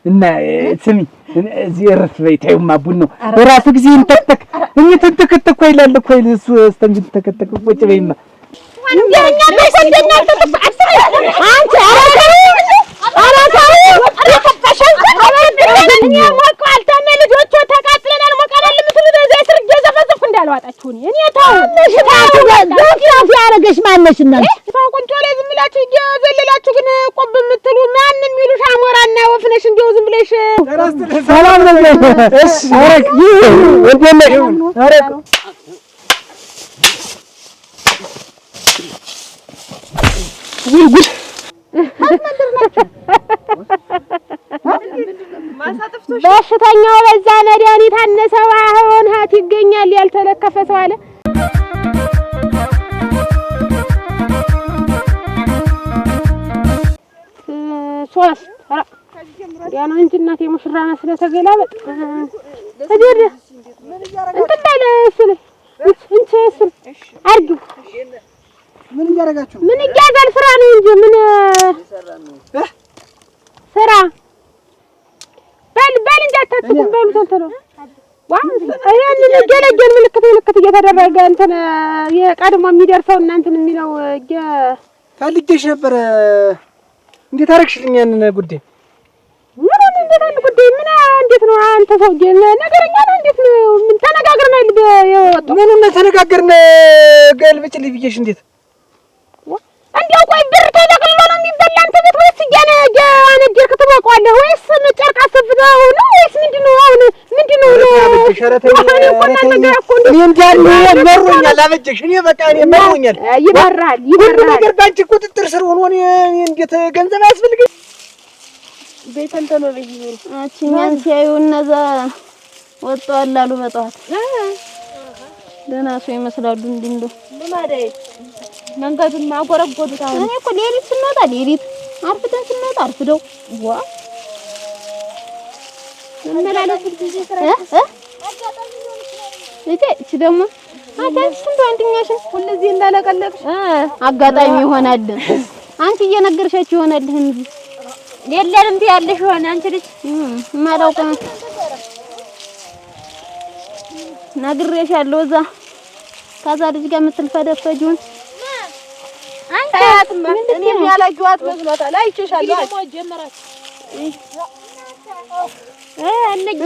እና ስሚ እዚህ እረፍ በይ ታዩማ ቡናው በራሱ ጊዜ እንተክተክ እንተከተክ ይላል እኮ እሱ እስተንግድ ተከተክ ቁጭ በይማ እንደኛ በሰንደና ተተፋሰ አንተ አራታው አራታሽን እኔ ሞቃል ተመልጆቹ ተቃጥለናል ሞቃል ለምትሉ በዛ ስር ገዘፈዘፍ እንዳልዋጣችሁ እኔ ታው ታው ያረገሽ ማነሽና ታው ቁንጮ ላይ ዝም ብላችሁ እየዘለላችሁ ግን ቆብ የምትሉ ማንንም የሚሉሽ አሞራና ወፍነሽ እንደው ዝም ብለሽ ሰላም ነው እሺ አረክ ወንደለ አረክ በሽተኛው በዛ መድኃኒት አነሰው አሁን ሀት ይገኛል ያልተለከፈ ሰው አለ ሶስት ያና እንጂ እናቴ ሙሽራ መስለ ተገላበጥ እዲድ እንትን ባለ ስለ እንትን አርጊው ምን እያደረጋችሁ ምን እያዛል ስራ ነው እንጂ ምን ስራ በል እንዳታጥቁ በሉ ተንተሎ ዋው ያንን ገለገል ምልክት እየተደረገ እንትን የቀድሞ የሚደርሰው እናንተን የሚለው ፈልጌሽ ነበር እንዴት አረግሽልኝ ያንን ጉዳይ ምን እንዴት አለ ጉዳይ ምን እንዴት ነው አንተ ሰውዬ ነገረኛ ነው እንዴት ነው ምን ተነጋግረናል በየወጣው ምኑን ተነጋግረን ገልብጭልኝ ብዬሽ እንዴት እንዴው ቆይ ብር ተጠቅልሎ ነው የሚበላ አንተ ቤት ወይስ ያነጀርክ ትበቀዋለህ ወይስ ጨርቅ አሰፍተው ነው ወይስ ምንድነው አሁን ምንድነው እኔ እንዳል መሮኛል አበጀሽ እኔ በቃ እኔ መሮኛል ይበራል ሁሉ ነገር ባንቺ ቁጥጥር ስር ሆኖ እኔ እንዴት ገንዘብ አያስፈልግም ቤተን ተሎ በይኝ አቺኛን ሲያዩ እነዛ ወጣዋል አሉ በጠዋት ደህና ሰው ይመስላሉ እንዲንዶ ለማዳይ መንገዱን ማጎረጎዱት አሁን እኔ እኮ ሌሊት ስንወጣ ሌሊት አርፍደን ስንወጣ አርፍደው ዋ መመላለስ ጊዜ ስራ እቺ ደግሞ አታስ እንደ አንደኛሽ ሁልዚህ እንዳለቀለቅሽ አጋጣሚ ይሆናል አንቺ እየነገርሻችሁ ይሆናል እንጂ የለንም ያለሽ ሆነ አንቺ ልጅ ማላውቀ ነግሬሻለሁ እዛ ከዛ ልጅ ጋር የምትልፈደፈጁን አንቺ እኔም ያላየኋት መስሎታል አይቼሻለሁ ጀመራች አንጀ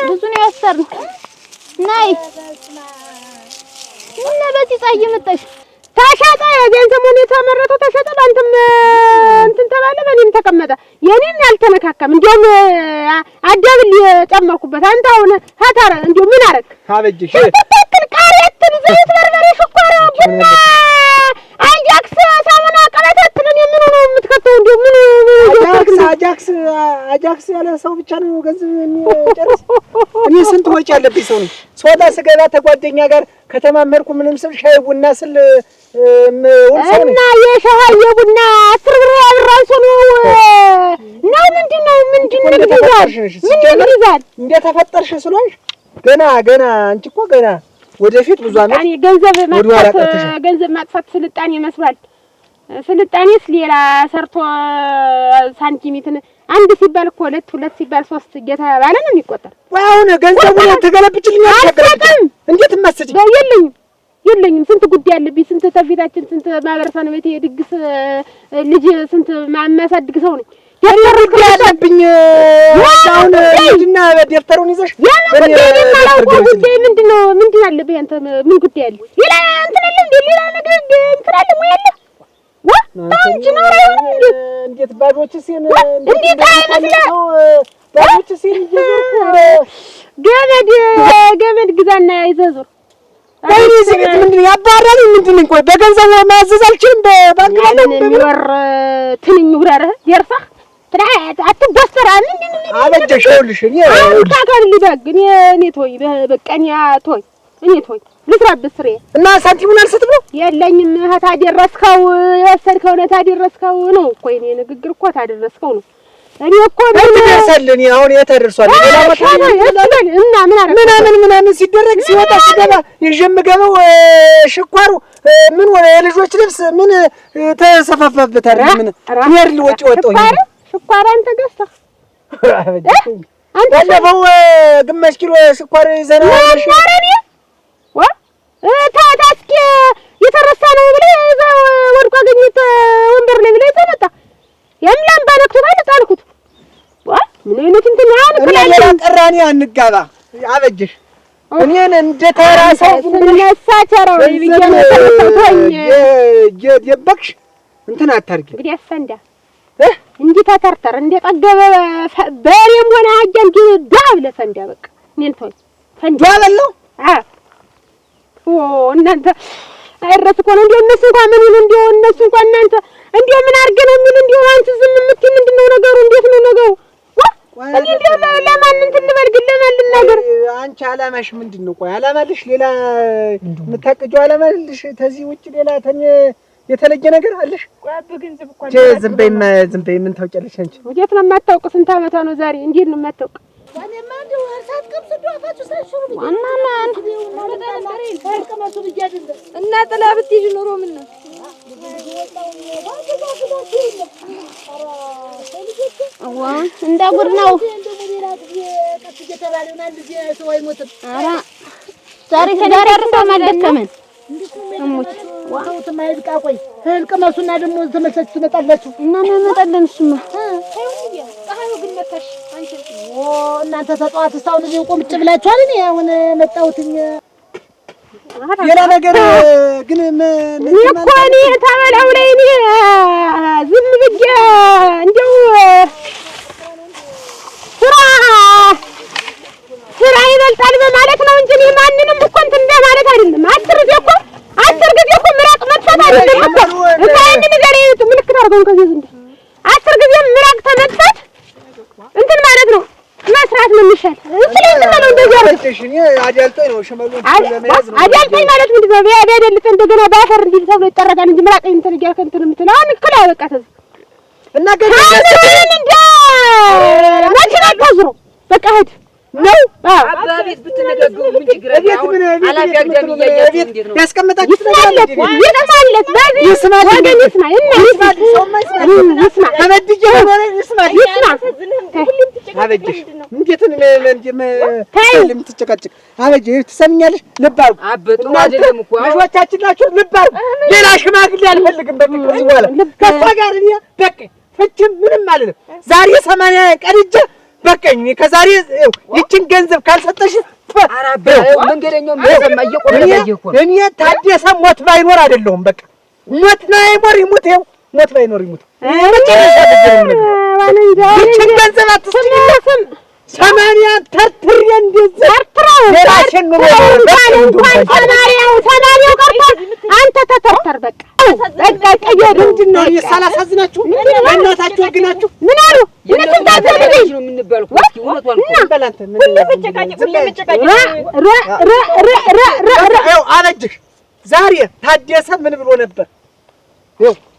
ብዙ ነው ያሰርኩ ናይ እና በዚህ ፀይ መጣሽ ታሻጣ የገንዘሙን የተመረተው ተሸጠ አንተም እንትን ተባለ በእኔም ተቀመጠ የኔን ያልተነካከም እንደውም አዳብል የጨመርኩበት አንተ አሁን ሀታረ እንደው ምን አረክ አበጅሽ ተተክል ቃሪያት ዘይት በርበሬ ሽኳር ቡና አጃክስ ሳሙና ቀለተትን የምን ነው የምትከተው እንደው ምን አጃክስ ያለ ሰው ብቻ ነው ገንዘብ የሚጨርስ እኔ ስንት ወጪ ያለብኝ ሰው ነኝ ሶዳ ስገባ ተጓደኛ ጋር ከተማመርኩ ምንም ስል ሻይ ቡና ስል እና የሻይ የቡና 10 ብር ያልራሱ ነው ምንድነው ይዛል እንደ ተፈጠርሽ ስለሆንሽ ገና አንቺ እኮ ገና ወደፊት ብዙ አመት እኔ ገንዘብ ማጥፋት ስልጣኔ መስሏል ስልጣኔስ ሌላ ሰርቶ ሳንቲሚትን አንድ ሲባል እኮ ሁለት ሲባል ሶስት እየተባለ ነው የሚቆጠር ወይ አሁን ገንዘቡን ተገለብጭልኝ አትቀበል እንዴት ማሰጭ የለኝም ስንት ጉዳይ አለብኝ ስንት ተፊታችን ስንት ማበረሰብ ነው ቤት የድግስ ልጅ ስንት ማማሳድግ ሰው ነኝ ደፍተር ያለብኝ አሁን ልጅና ደፍተሩን ይዘሽ ጉዳይ ምንድን አለብኝ አንተ ምን ጉዳይ አለ ሌላ እንትን አለ እንዴ ሌላ ነገር እንትን አለ ወይ አለ ታንቺ ነው አይሆንም እንዴት ባዶች ሲን እንዴት አይመስልህ ባዶች ሲን ይዘርኩ ገመድ ግዛና ይዘዙር አይኔ ሲት ምንድነው ያባራል ምንድነው ቆይ በገንዘብ ማዘዝ አልችልም በባንክ ላይ የሚወር ትንኝ ውራረ የርፋ ትራት አትበስተራ ምንድነው አበጀሽውልሽ እኔ ታካል ሊደግ እኔ ቶይ በቀኛ ቶይ እኔ ቶይ ልስራበት ስሬ እና ሳንቲሙን አልሰጥም ነው የለኝም ታደረስከው የወሰድከው ነው ታደረስከው ነው እኮ እኔ ንግግር እኮ ታደረስከው ነው እኔ እኮ ደርሳለን አሁን የተደርሷል ሌላ ቦታ ምናምን ሲደረግ ሲወጣ ሲገባ የጀምገበው ሽኳሩ ምን ወለ የልጆች ልብስ ምን ተሰፋፋበታል ምን ወር ልወጪ ወጣው ሽኳር አንተ ገዝተህ አንተ ባለፈው ግማሽ ኪሎ ሽኳር ይዘና ማረኔ ታታስኪ የተረሳ ነው ብለህ ወድቆ አገኘት ወንበር ላይ ብለህ ተመጣ የምለም ባነክቶታል ጣልኩት ምን አይነት እንትን አለ ቀራኒ አንጋባ አበጅሽ እኔን እንደተራሰው ነሳቸራው ይብየነ ተሰጥቶኝ የደበቅሽ እንትን አታርጊ እንግዲህ አፈንዳ እንዴ ተተርተር እንደ ጠገበ በሬም ሆነ አጀን ዳብ ለፈንዳ በቃ እኔን ተወኝ ፈንዳ ያበለው እናንተ አይረስ እኮ ነው እንዴ እነሱ እንኳን ምን ይሉ እንዴ እነሱ እንኳን እናንተ እንዴ ምን አርገ ነው የሚሉ እንዴ አንቺ ዝም የምትይ ምንድነው ነገሩ እንዴት ነው ነገሩ እንዴ ለማን እንትን ልበልግ ለማን ልናገር አንቺ አላማሽ ምንድነው ቆይ አላማልሽ ሌላ የምታቀጀው አላማልሽ ከዚህ ውጭ ሌላ ተኔ የተለየ ነገር አለሽ ቆይ በገንዘብ እኮ ዝም በይ ምን ታውቂያለሽ አንቺ እንዴት ነው የማታውቅ ስንት አመቷ ነው ዛሬ እንዴት ነው የማታውቅ እኔማ እንደው እሳት ቀምስዶ አፋችሁ ሳይሽሩ እና ጥላ ብትይዥ ኑሮ ምን ነው እንደ ጉድ ነው። ኧረ ዛሬ ተዳር ያርሰው ማለከመን እሙት ዋው ተማይብቃ ቆይ ህልቅ መሱና ደግሞ ተመለሳችሁ ትመጣላችሁ እና እንመጣለን እሱማ ፀሐዩ ግን መጣሽ አንቺ እናንተ ተጧት እስካሁን እዚህ ቁምጭ ብላችኋል እኔ አሁን መጣሁትኝ ሌላ ነገር ግን እኮ እኔ ተበላው ላይ እኔ ዝም ብዬ እንደው ስራ ይበልጣል በማለት ነው እንጂ እኔ ማንንም እኮ እንትን እንደማለት አይደለም አስር ጊዜ እኮ ምራቅ መጥፋት አይደለም እኮ እንትን ነገር ምልክት አድርገው ከዚህ እንደ 10 ጊዜ ምራቅ ተመጥፋት እንትን ማለት ነው መስራት ነው የሚሻል ስለዚህ ነው እንደዚህ አርተሽ እኔ አዳልጦኝ ነው ሽመሉን ለመያዝ ነው አዳልጦኝ ማለት ምንድን ነው ያዳልጥ እንደገና ባፈር እንዲል ተብሎ ይጠረጋል እንጂ ምራቅ እንትን ይያልከ እንትን የምትለው አሁን እኮ ላይ በቃ ተዝ እና ገደል እንደ ማችራ ተዝሮ በቃ ሄድ ነው አባቤት ብትነጋገሩ ምን ችግር አለ? አሁን አላጋጋሚ ያያችሁ እንዴት ነው ያስቀመጣችሁ ይስማለት በዚህ ይስማል ወገን ይስማ እና ይስማ ተመድጄ ሆነ ይስማል አበጅሽ እንዴት ነው ትጨቃጭቅ አበጅ ትሰምኛለሽ ልብ አድርጉ አበጡ አይደለም እኮ ልጆቻችን ናችሁ ልብ አድርጉ ሌላ ሽማግሌ አልፈልግም በቃ ከዚህ በኋላ ከሷ ጋር እኔ በቃ ፍቺም ምንም አልልም ዛሬ 80 ቀርጄ በቃኝ ከዛሬ ይችን ገንዘብ ካልሰጠሽ አራበ መንገደኛው ምንሰማ እየቆረጠ እኮ እኔ ታደሰ ሞት ባይኖር አይደለም በቃ ሞት ባይኖር ይሙት ሞት ባይኖር ይሙት መጨረሻ ይችን ገንዘብ አትስጥኝም 80 ተርትሬ እንደዚህ የራሴን ኑሮ ሰማሪያው ቀርቶ አንተ ተተርተር በቃ ቀየር ምንድን ነው ሳላሳዝናችሁ እናታችሁ ግናችሁ ምን አሉ እነሱ ታዘልኝ ነው የምንባለው እስኪ እውነቷን በላንተ ምን አበጅሽ ዛሬ ታደሰ ምን ብሎ ነበር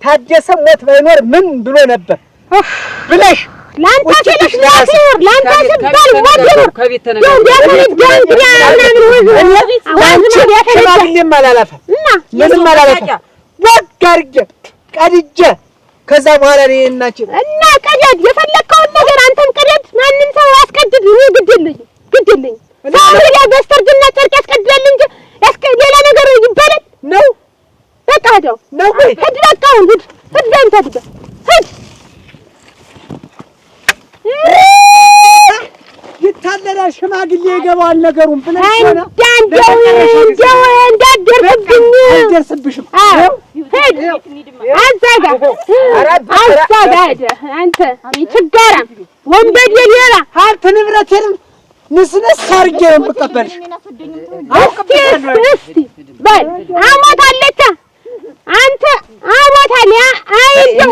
ታደሰ ሞት ባይኖር ምን ብሎ ነበር ብለሽ ላንተ ስለሽ ላንተ ሲባል ወደሩ ከቤት ተነጋግረን ሽማግሌም አላላፈም ምንም አላላፈም ወጋርጀ ቀድጀ ከዛ በኋላ እኔ እናችን እና ቀደድ የፈለከውን ነገር አንተም ቀደድ ማንንም ሰው አስቀድድ እኔ ግድልኝ ሰው ላይ በስተርጅና ጨርቅ ያስቀድላል እንጂ ሌላ ነገር ይባላል ነው በቃ ሄደው ነው ወይ ሂድ በቃ አሁን ሂድ አንተ ሂድ ይታለላል ሽማግሌ ይገባዋል ነገሩን ብለሽ ሆነ እንዳደርስብኝ አይደርስብሽም ሂድ አዛጋ አንተ ችጋራም ወንበዴ ሌላ ሀብት ንብረቴንም ንስነስ አድርጌ ነው የምቀበልሽ እስቲ በል አሞታለች አንተ አሞታለች አይደው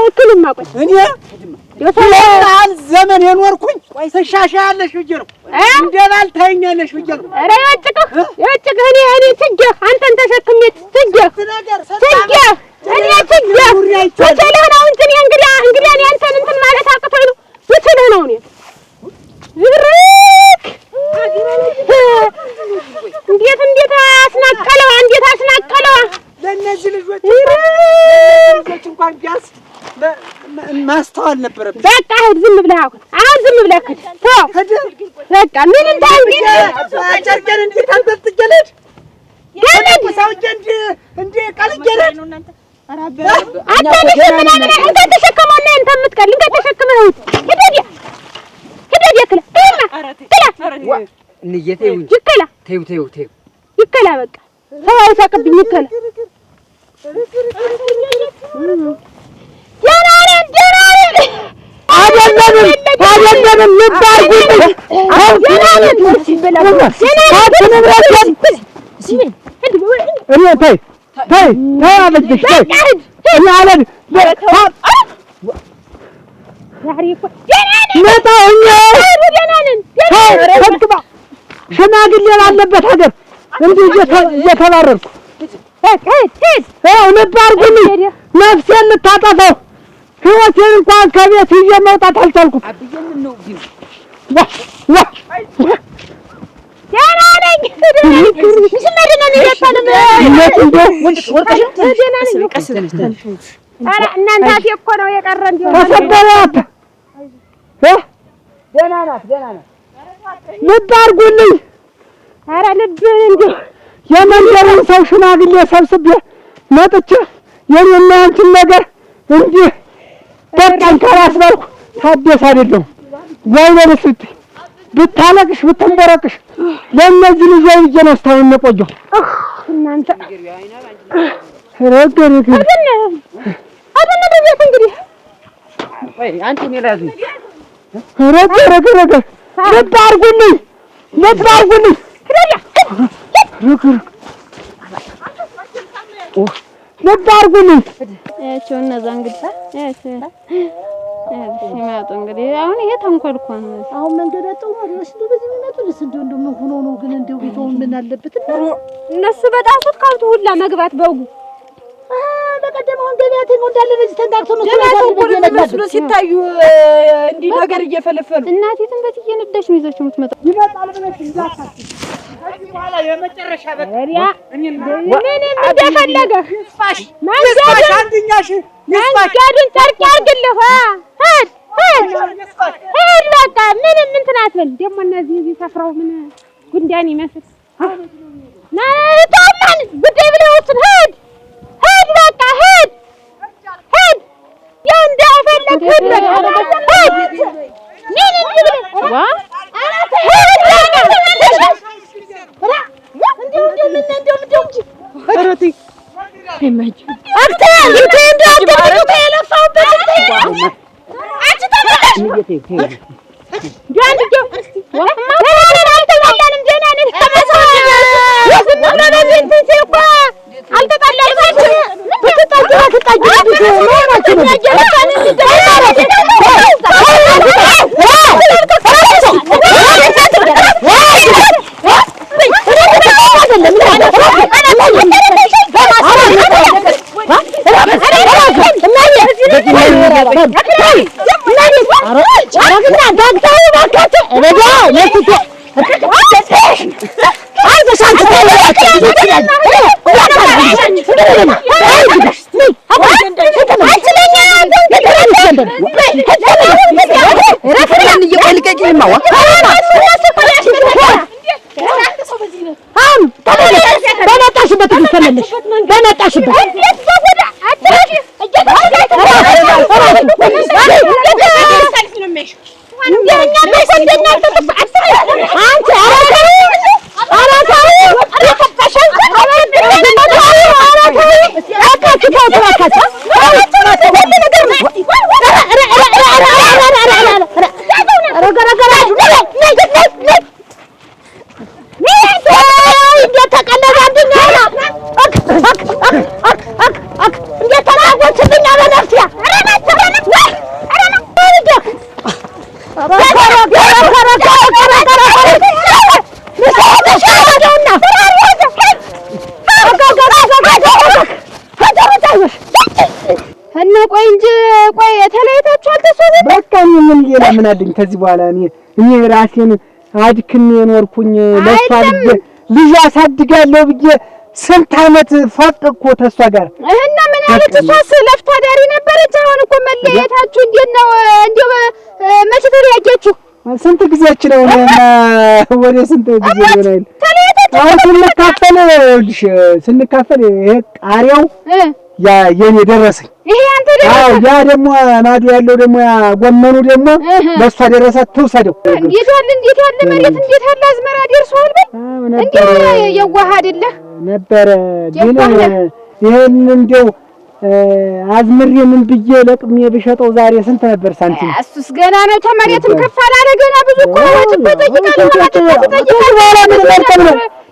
እክልማ ቆይ እኔ የሰላም ዘመን የኖርኩኝ ተሻሻያለሽ ብዬ ነው እንደባል ታይኛለሽ ብዬ ነው ኧረ የወጭቅህ እኔ ትጌህ አንተን ተሸክሜ ትጌህ እኔ ትጌህ ተቸለህ ነው እንጂ እንግዲህ እንኳን ቢያንስ ማስተዋል ነበረብኝ። በቃ ሂድ፣ ዝም ብለህ አሁን ዝም ብለህ ሂድ። ተው በቃ ምን እንታይ ጨርቄን እንዴት አንጠልጥዬ ልሂድ? ሰውዬ እንደ ቀልዬ ልሂድ? አንተ ተሸከመው እና አንተ የምትቀል እንካ ተሸክመህ ሂድ። ሂድ ክላ ይከላ በቃ ሰው አይሳቅብኝ። ይከላ አይደለም ልብ ሽማግሌ ባለበት ሀገር እንዲህ እየተባረርኩ ልብ አድርጉልኝ። ነፍሴን ልታጠፋው ሕይወቴን እንኳን ከቤት ይዤ መውጣት አልቻልኩም። እናንተ አፌ እኮ ነው የቀረ ተሰበራት። ደህና ናት። ልብ አድርጉልኝ። ኧረ ልብ እንዲሁ የመንደሩን ሰው ሽማግሌ ሰብስቤ መጥቼ የኔና ያንቺን ነገር እንዲህ በቃኝ ካላስባልኩ ታደስ አይደለሁም። ወይ በልስ ብታለቅሽ ብትንበረቅሽ ለእነዚህ ልጆች ብዬ ነው እስካሁን የቆየሁ። እናንተ ረገረገ ቤት እንግዲህ ረገረገ ልብ አድርጉልኝ። ልብ አድርጉልኝ። ያቸው እነዛ እንግዲህ ሲመጡ እንግዲህ አሁን ይሄ ተንኮል እኮ ነው። አሁን መንገድ አጥተው ማለት ነው። በዚህ የሚመጡልስ እንደው ምን ሆኖ ነው ግን? እንደው ቢተው ምን አለበት? እነሱ በጣፉት ከብቱ ሁላ መግባት በጉ በቀደም አሁን ገበያት ነው እንዳለ በዚህ ተንዳርቶ ነው መስሎ ሲታዩ እንዲህ ነገር እየፈለፈሉ እናቴትን በትዬ ነዳሽ ነው ይዘችው የምትመጣው። ይመጣል ብለሽ እንዳታስቢ። ከዚህ በኋላ የመጨረሻ በቃ እኔን እንደፈለገ ይስፋሽ አንድኛሽ መንገዱን ጨርቅ ያርግልህ። ሂድ በቃ ምንም እንትን አትበል። ደግሞ እነዚህ እዚህ ሰፍረው ምን ጉንዳን ይመስል ታማን ጉዳይ ብለው ወስን ሂድ በቃ ሂድ ያው እንደፈለግ ሂድ በቃ ምን እንብለ ዋ ምን አለኝ ከዚህ በኋላ እኔ ራሴን አድክሜ የኖርኩኝ ለሷ ልጅ አሳድጋለሁ ብዬ ስንት ዓመት ፎቅ እኮ ተሷ ጋር እና ምን አለች እሷስ ለፍቶ አዳሪ ነበር። መለያየታችሁ እንዴት ነው? እንደው መቼ ተለያያችሁ? ስንት ጊዜያችን ነው? ወደ ስንት ጊዜ ይሆናል? አሁን ስንካፈል ይሄ ቃሪያው ያ የኔ ደረሰኝ። ይሄ አንተ ደረሰኝ። አዎ ያ ደግሞ ማዶ ያለው ደግሞ ያ ጎመኑ ደግሞ ለሷ ደረሳት። ትውሰደው። እንዴት ያለ መሬት እንዴት ያለ አዝመራ ደርሷል። እንደው የዋህ አይደለህ ነበረ ግን ይሄን እንደው አዝምሬ ምን ብዬ ለቅሜ ብሸጠው ዛሬ ስንት ነበር ሳንቲም? እሱስ ገና ነው። ተመሬትም ከፍ አላለ ገና ብዙ እኮ ወጭበት ጠይቃለሁ።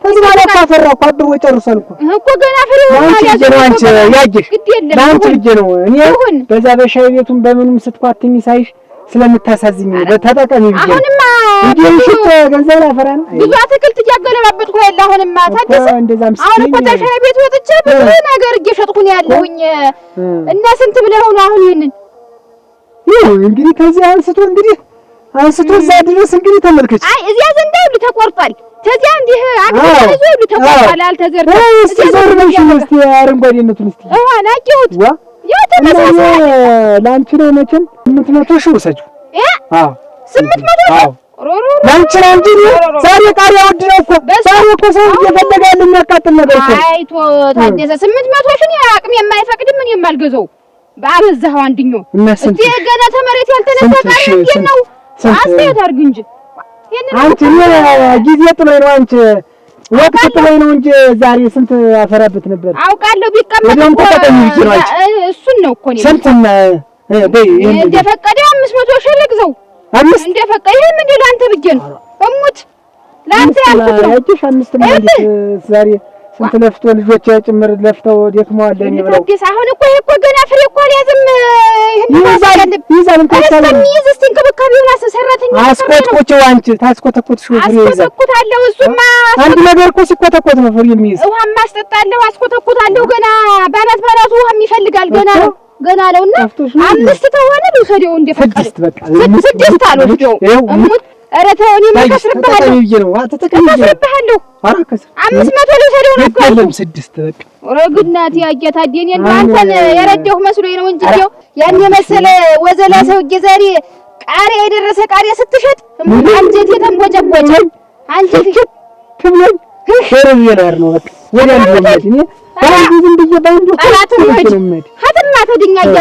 ከዚህ በኋላ ካፈራ እኮ አብሮ ጨርሷል እኮ ገና ፍሬው ማለት ነው። አንቺ ያየሽ ለአንቺ ልጅ ነው። እኔ በዛ በሻይ ቤቱን በምኑም ስትኳትኝ ሳይሽ ስለምታሳዝኝ በተጠቀሚ ብዬ አሁንማ እንዴ ሽት ገንዘብ ላፈራ ነው። ብዙ አትክልት እያገለባበጥኩ ያለ አሁንማ ታደሰ። አሁን እኮ ተሻይ ቤት ወጥቼ ብዙ ነገር እየሸጥኩ ነው ያለሁኝ። እና ስንት ብለው ነው አሁን ይሄንን እንግዲህ ከዚህ አንስቶ እዛ ድረስ እንግዲህ ተመልከች። አይ እዚያ ዘንዳ ይሉ ተቆርጧል። ከዚያ እንዲህ አግኝቶ ይሉ ተቆርጧል። አልተዘርቶ እስቲ ዘርበሽ እስቲ አረንጓዴነቱን እስቲ አናቂሁት ያው ተመሳሳይ ላንቺ ነው መቼም 800 ሺህ ወሰጂው። አዎ 800 አዎ ላንቺ ነው እንጂ ዛሬ ቃሪያ ውድ ነው እኮ። ዛሬ እኮ ሰው እየፈለገ ያለ የሚያቃጥል ነገር እኮ። አይቶ ታደሰ 800 ሺህ አቅም የማይፈቅድም ምን የማልገዛው ባበዛው አንድኞ እስቲ ገና ተመሬት ያልተነሳ ቃሪያ እንዴት ነው? አስተያየት አድርግ እንጂ አንቺ ጊዜ ጥሎኝ ነው አንቺ ወቅት ጥሎኝ ነው እንጂ ዛሬ ስንት አፈራበት ነበር አውቃለሁ። ቢቀመጥ እሱን ነው እኮ ነው ስንት እንደፈቀደ 500 ሺህ ልግዘው እንደፈቀደ ምን ለአንተ ብዬ ነው እሙት ለአንተ ያልኩት ነው። ያቺሽ 5 ማለት ዛሬ ስንት ለፍቶ ልጆች ጭምር ለፍተው ደክመዋል። እኔ ብለው አሁን እኮ ይሄ እኮ ገና ፍሬ እኮ አልያዘም። ይሄን እንኳን እስቲ እንክብካቤውን ሰራተኛ አስኮትኮቸው አንቺ ታስኮተኮትሽው ፍሬ ይዘህ አስኮተኩታለሁ። እሱማ አንድ ነገር እኮ ሲኮተኮት ነው ፍሬ የሚይዝ። ውሃም አስጠጣለሁ፣ አስኮተኩታለሁ። ገና ባናት ውሃም ይፈልጋል። ገና ነውና 5 ተሆነ ልውሰደው እንደፈቀደ 6 በቃ 6 አልወስደው እሙት ኧረ ተው እኔ ተጠቅሜ ነው ተጠቅሜሃለሁ። 500 ልውሰደው ነው እኮ 6 በቃ ኧረ ግናት ያጌታ ዲኔ እንደው አንተን የረዳሁ መስሎኝ ነው እንጂ እንደው ያን የመሰለ ወዘላ ሰውዬ ዛሬ ቃሪያ የደረሰ ቃሪያ ስትሸጥ አንጀቴ ተንቦጨቦጨ። አንጀቴ ትብለኝ ሸረብ ይላር ነው በቃ ወዳንዱ ማለት እኔ ባንዱ ዝም ብዬ ባንዱ አላቱ ነው ሀተማ ተድኛያለ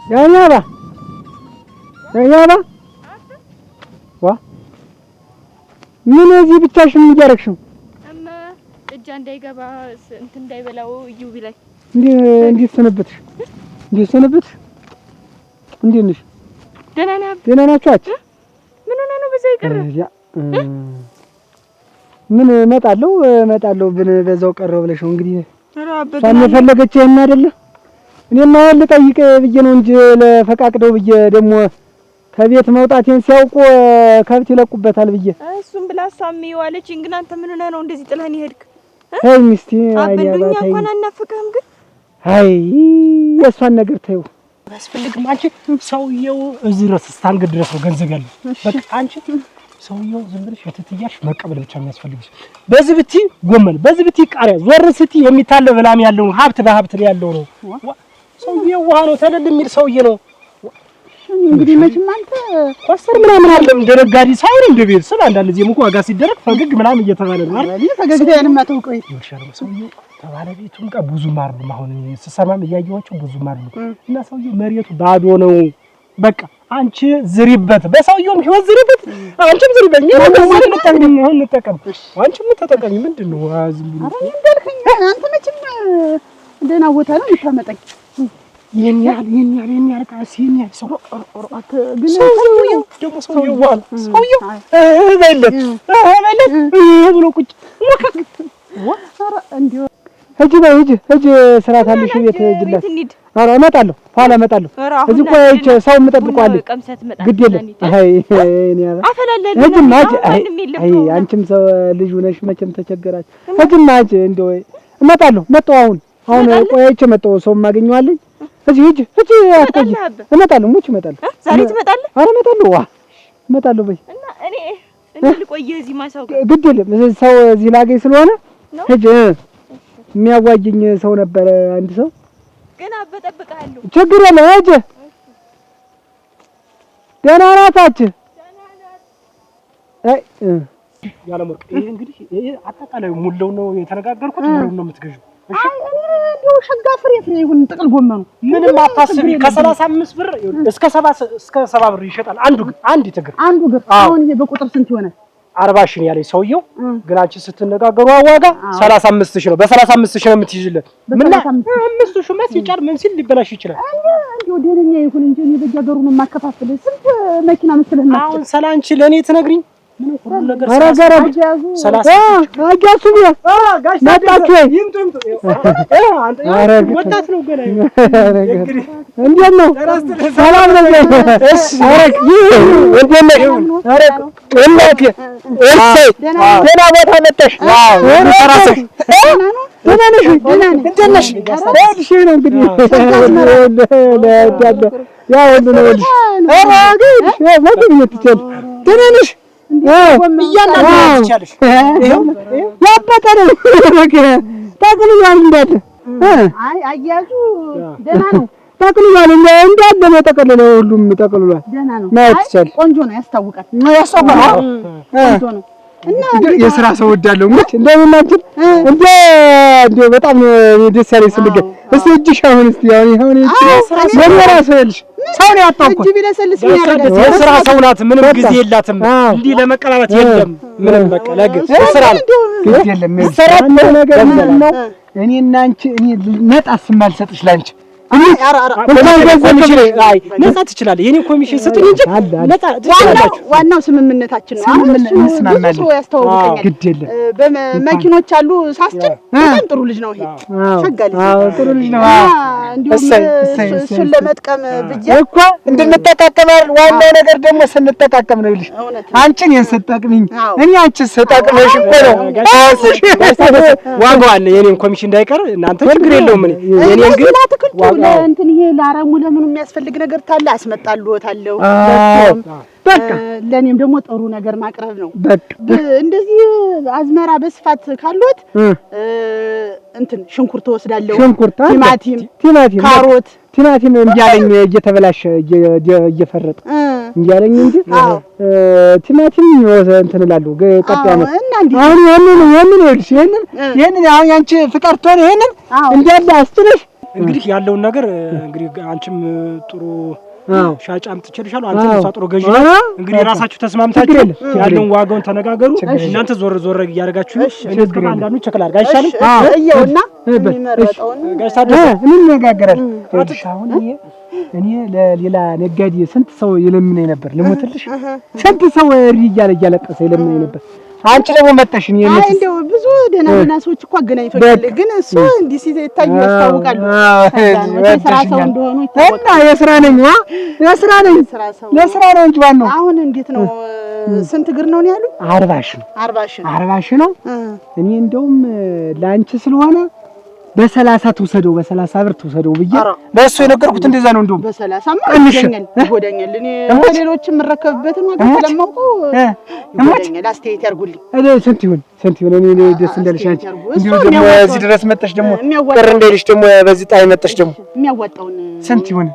ያኛባ ምን እዚህ ብቻሽን እያደረግሽው? እጃ እንዳይገባ እንትን እንዳይበላው እዩ ቢላይ እንዴት ሰነበትሽ? እንዴት ነሽ? ደህና ናችሁ? ምን ሆነ ነው በዛ ይቀር? ምን እመጣለሁ ብን በዛው ቀረው ብለሽ ነው እንግዲህ ሳን የፈለገች ይሄን አይደለ? እኔማ ልጠይቅ ብዬ ነው እንጂ ለፈቃቅደው ብዬ ደግሞ ከቤት መውጣቴን ሲያውቁ ከብት ይለቁበታል ብዬ እሱም ብላ ሳሚው አለችኝ። ግን አንተ ምን ሆነህ ነው እንደዚህ ጥለህን ይሄድክ? አይ ሚስቴ አበዱኛ እንኳን አናፍቅህም። ግን አይ የእሷን ነገር ተይው አያስፈልግም። አንቺ ሰውየው እዚህ ድረስ እስታንገድ ድረስ ነው ገንዘብ ያለው። በቃ አንቺ ሰውየው ዝም ብለሽ እትትያሽ መቀበል ብቻ የሚያስፈልግሽ። በዚህ ብቲ ጎመን፣ በዚህ ብቲ ቃሪያ፣ ዞር ስቲ የሚታለው በላም ያለው ሀብት በሀብት ያለው ነው። ሰውየው ውሃ ነው ተለል የሚል ሰውዬ ነው። እንግዲህ መቼም አንተ ኮስተር ምናምን አይደለም ደረጋዲ ሳይሆን እንደ ቤት ስለ አንዳንድ ጊዜ እንኳን ዋጋ ሲደረግ ፈገግ ምናምን እየተባለ ነው አይደል? ፈገግታዬንም አታውቀው ይልሻል። ሰውየው ከባለቤቱም ጋር ብዙ ማርሉ አሁን ስሰማም እያየኋቸው ብዙ ማርሉ እና ሰውየው መሬቱ ባዶ ነው። በቃ አንቺ ዝሪበት፣ በሰውየውም ህይወት ዝሪበት፣ አንቺም ዝሪበት። አሁን እንጠቀም፣ አንቺም ተጠቀሚ። ምንድነው ዝም ብሎ አረ እንደልከኝ አንተ መቼም ደህና ቦታ ነው የምታመጣኝ። ይሄን ያህል ሰው ግን ሰውየው ደግሞ ሰውየው ዋል ሰውየው በለት ብሎ ቁጭ አረ እንዲሁ ሂጂ ስራ ታልሽ ቤት ሂጂላት። ኧረ እመጣለሁ፣ ኋላ እመጣለሁ። እዚህ ቆይቼ ሰው የምጠብቀዋለሁ። ግድ የለም። አይ እኔ ሂጂማ አይ አንቺም ሰው ልጅ ነሽ መቼም ተቸገራች። ሂጂማ እንደው እመጣለሁ። መጣሁ አሁን ቆይቼ መጣሁ። ሰው ማገኘዋለኝ። ሂጂ አትቆይ። እመጣለሁ። ሙች እመጣለሁ። ዛሬ ትመጣለህ? ኧረ እመጣለሁ። እመጣለሁ በይ እና እኔ ልቆይ እዚህ ማሳው ግድ የለም። ሰው እዚህ ላገኝ ስለሆነ ሂጂ የሚያዋጅኝ ሰው ነበረ አንድ ሰው ገና በጠብቀሃለሁ። ችግር የለም ሂጅ። ደህና ናታችሁ? አይ ያለመርቅ ይሄ እንግዲህ ይሄ አጠቃላይ ሙሉው ነው የተነጋገርኩት። ሙሉው ነው የምትገዢው። እሺ እንደው ሸጋ ፍሬት ነው ይሁን ጥቅል ጎመኑ ምንም አታስቢ። ከ35 ብር እስከ 70 ብር ይሸጣል። አንድ ትግር አሁን ይሄ በቁጥር ስንት ይሆናል? 40 ሺህ ነው ያለኝ ሰውየው። ግን አንቺ ስትነጋገሩ ዋጋ 35 ሺህ ነው። በ35 ሺህ ነው የምትይዥለት። ምን 5 ሺህ መስ ይጫር ምን ሲል ሊበላሽ ይችላል። እንደው ደረኛ ይሁን እንጂ እኔ በጃገሩ ነው የማከፋፍል። ስንት መኪና መስለህ ነው አሁን ሰላንቺ ለኔ ትነግሪኝ? ምን ሁሉ ነገር አረጋራው 30 አጋሱ ቢያ መጣችሁ ይምጡ ወጣት ነው ገና እንዴት ነው? ሰላም ነው? እሺ አረግ እንዴት ነው? አረግ እናቴ እሰይ ደህና ቦታ መጣሽ። አዎ ተራሰሽ ደህና ነሽ? እንዴት ነሽ? እሺ ነው እንግዲህ ለዳለ ያው ሁሉ ነው ልጅ አረግ ወዲህ ትችል ደህና ነሽ? እያናለች ይሄው ያበጠ ነው ተቅልሏል እንዳለ አይ አያዙ ደህና ነው ተቅልሏል እንዳለ ነው ተቀልለው ሁሉም ተቀልሏል ደህና ነው ማለት ይቻላል ቆንጆ ነው ያስታውቃል ቆንጆ ነው እና የሥራ ሰው ወዳለው እንዴ እንደምናችን እንዴ በጣም ደስ ያለኝ ስልገኝ እስቲ እጅሽ አሁን እስቲ አሁን ለራስ ልጅ ሰው ነው ያጣው እኮ እጅ ቢለሰልስ ያረጋል የሥራ ሰው ናት። ምንም ጊዜ የላትም እንዲህ ለመቀራራት የለም። ምንም በቃ ለግስ ስራ ግድ የለም ሰራት ነገር ነው። እኔና አንቺ እኔ ነጣስ ማልሰጥሽ ላንቺ ነጻ ትችላለህ። የኔ ኮሚሽን ስጡኝ እንጂ ነጻ ትችላላችሁ። ዋናው ስምምነታችን ነው። አሁን እንስማማለን። ሰው ያስተዋውቀኛል። ግድ የለም በመኪኖች አሉ ሳስጭን በጣም ጥሩ ልጅ ነው ይሄ ሸጋልኝ። አዎ ጥሩ ልጅ ነው። እንዲሁም እሱን ለመጥቀም ብዬ እኮ እንድንጠቃቀም ዋናው ነገር ደግሞ ስንጠቃቀም ነው ይልሽ። አንቺን የሰጠቅልኝ እኔ አንቺን ሰጠቅልሽ እኮ ነው። ዋጋው አለ። የኔን ኮሚሽን እንዳይቀር እናንተ ችግር የለውም። እኔ ግን እንትን ይሄ ለአረሙ ለምኑ የሚያስፈልግ ነገር ታለ አስመጣልዎታለሁ። በቃ ለኔም ደግሞ ጥሩ ነገር ማቅረብ ነው። በቃ እንደዚህ አዝመራ በስፋት ካሉት እንትን ሽንኩርት ወስዳለሁ። ቲማቲም፣ ካሮት ቲማቲም እንዲያለኝ እየተበላሸ እየፈረጠ እንዲያለኝ እንጂ ቲማቲም እንትን እላለሁ። ቀጣ ነው አሁን ያንን ይልሽ ይሄንን አሁን ያንቺ ፍቃድ ትሆነ ይሄንን እንዲያለ አስጥለሽ እንግዲህ ያለውን ነገር እንግዲህ አንቺም ጥሩ ሻጭ አምጥቼልሻለሁ። አንተ ነው ጥሩ ገዢ ነው። እንግዲህ ራሳችሁ ተስማምታችሁ ያለውን ዋጋውን ተነጋገሩ። እናንተ ዞር እያደረጋችሁ እኔ አንዳንዱ ቸክል አድርጋ አይሻልም? እየውና የሚመረጠውን እንነጋገራለን። አሁን እኔ ለሌላ ነጋዴ ስንት ሰው ይለምነኝ ነበር። ልሞትልሽ ስንት ሰው እያለቀሰ ይለምነኝ ነበር። አንቺ ደግሞ መጣሽ። እኔ እንደው ብዙ ደህና ሰዎች እኮ አገናኝቶኛል፣ ግን እሱ እንዲህ ሲታዩ ያስታውቃሉ። የሥራ ሰው እንደሆኑ ይታወቃል። እና የሥራ ነኝ ለሥራ ነው እንጂ ዋናው አሁን እንዴት ነው? ስንት እግር ነው ያሉኝ? 40 ሺህ ነው። እኔ እንደውም ለአንቺ ስለሆነ በ30 ትውሰደው፣ በ30 ብር ትውሰደው ብዬ ለእሱ የነገርኩት እንደዛ ነው። እንደውም በ30 ይጎዳኛል። እኔ ሌሎችም የምረከብበትን ነገር ስለማውቀው ይጎዳኛል። አስተያየት ያርጉልኝ። ስንት ይሁን? እኔ ደስ እንዳለሽ አንቺ እንዲሁ ደግሞ እዚህ ድረስ መጣሽ ደግሞ ቅር እንዳይልሽ ደግሞ በዚህ ጣይ መጣሽ ደግሞ የሚያዋጣውን ስንት ይሁን?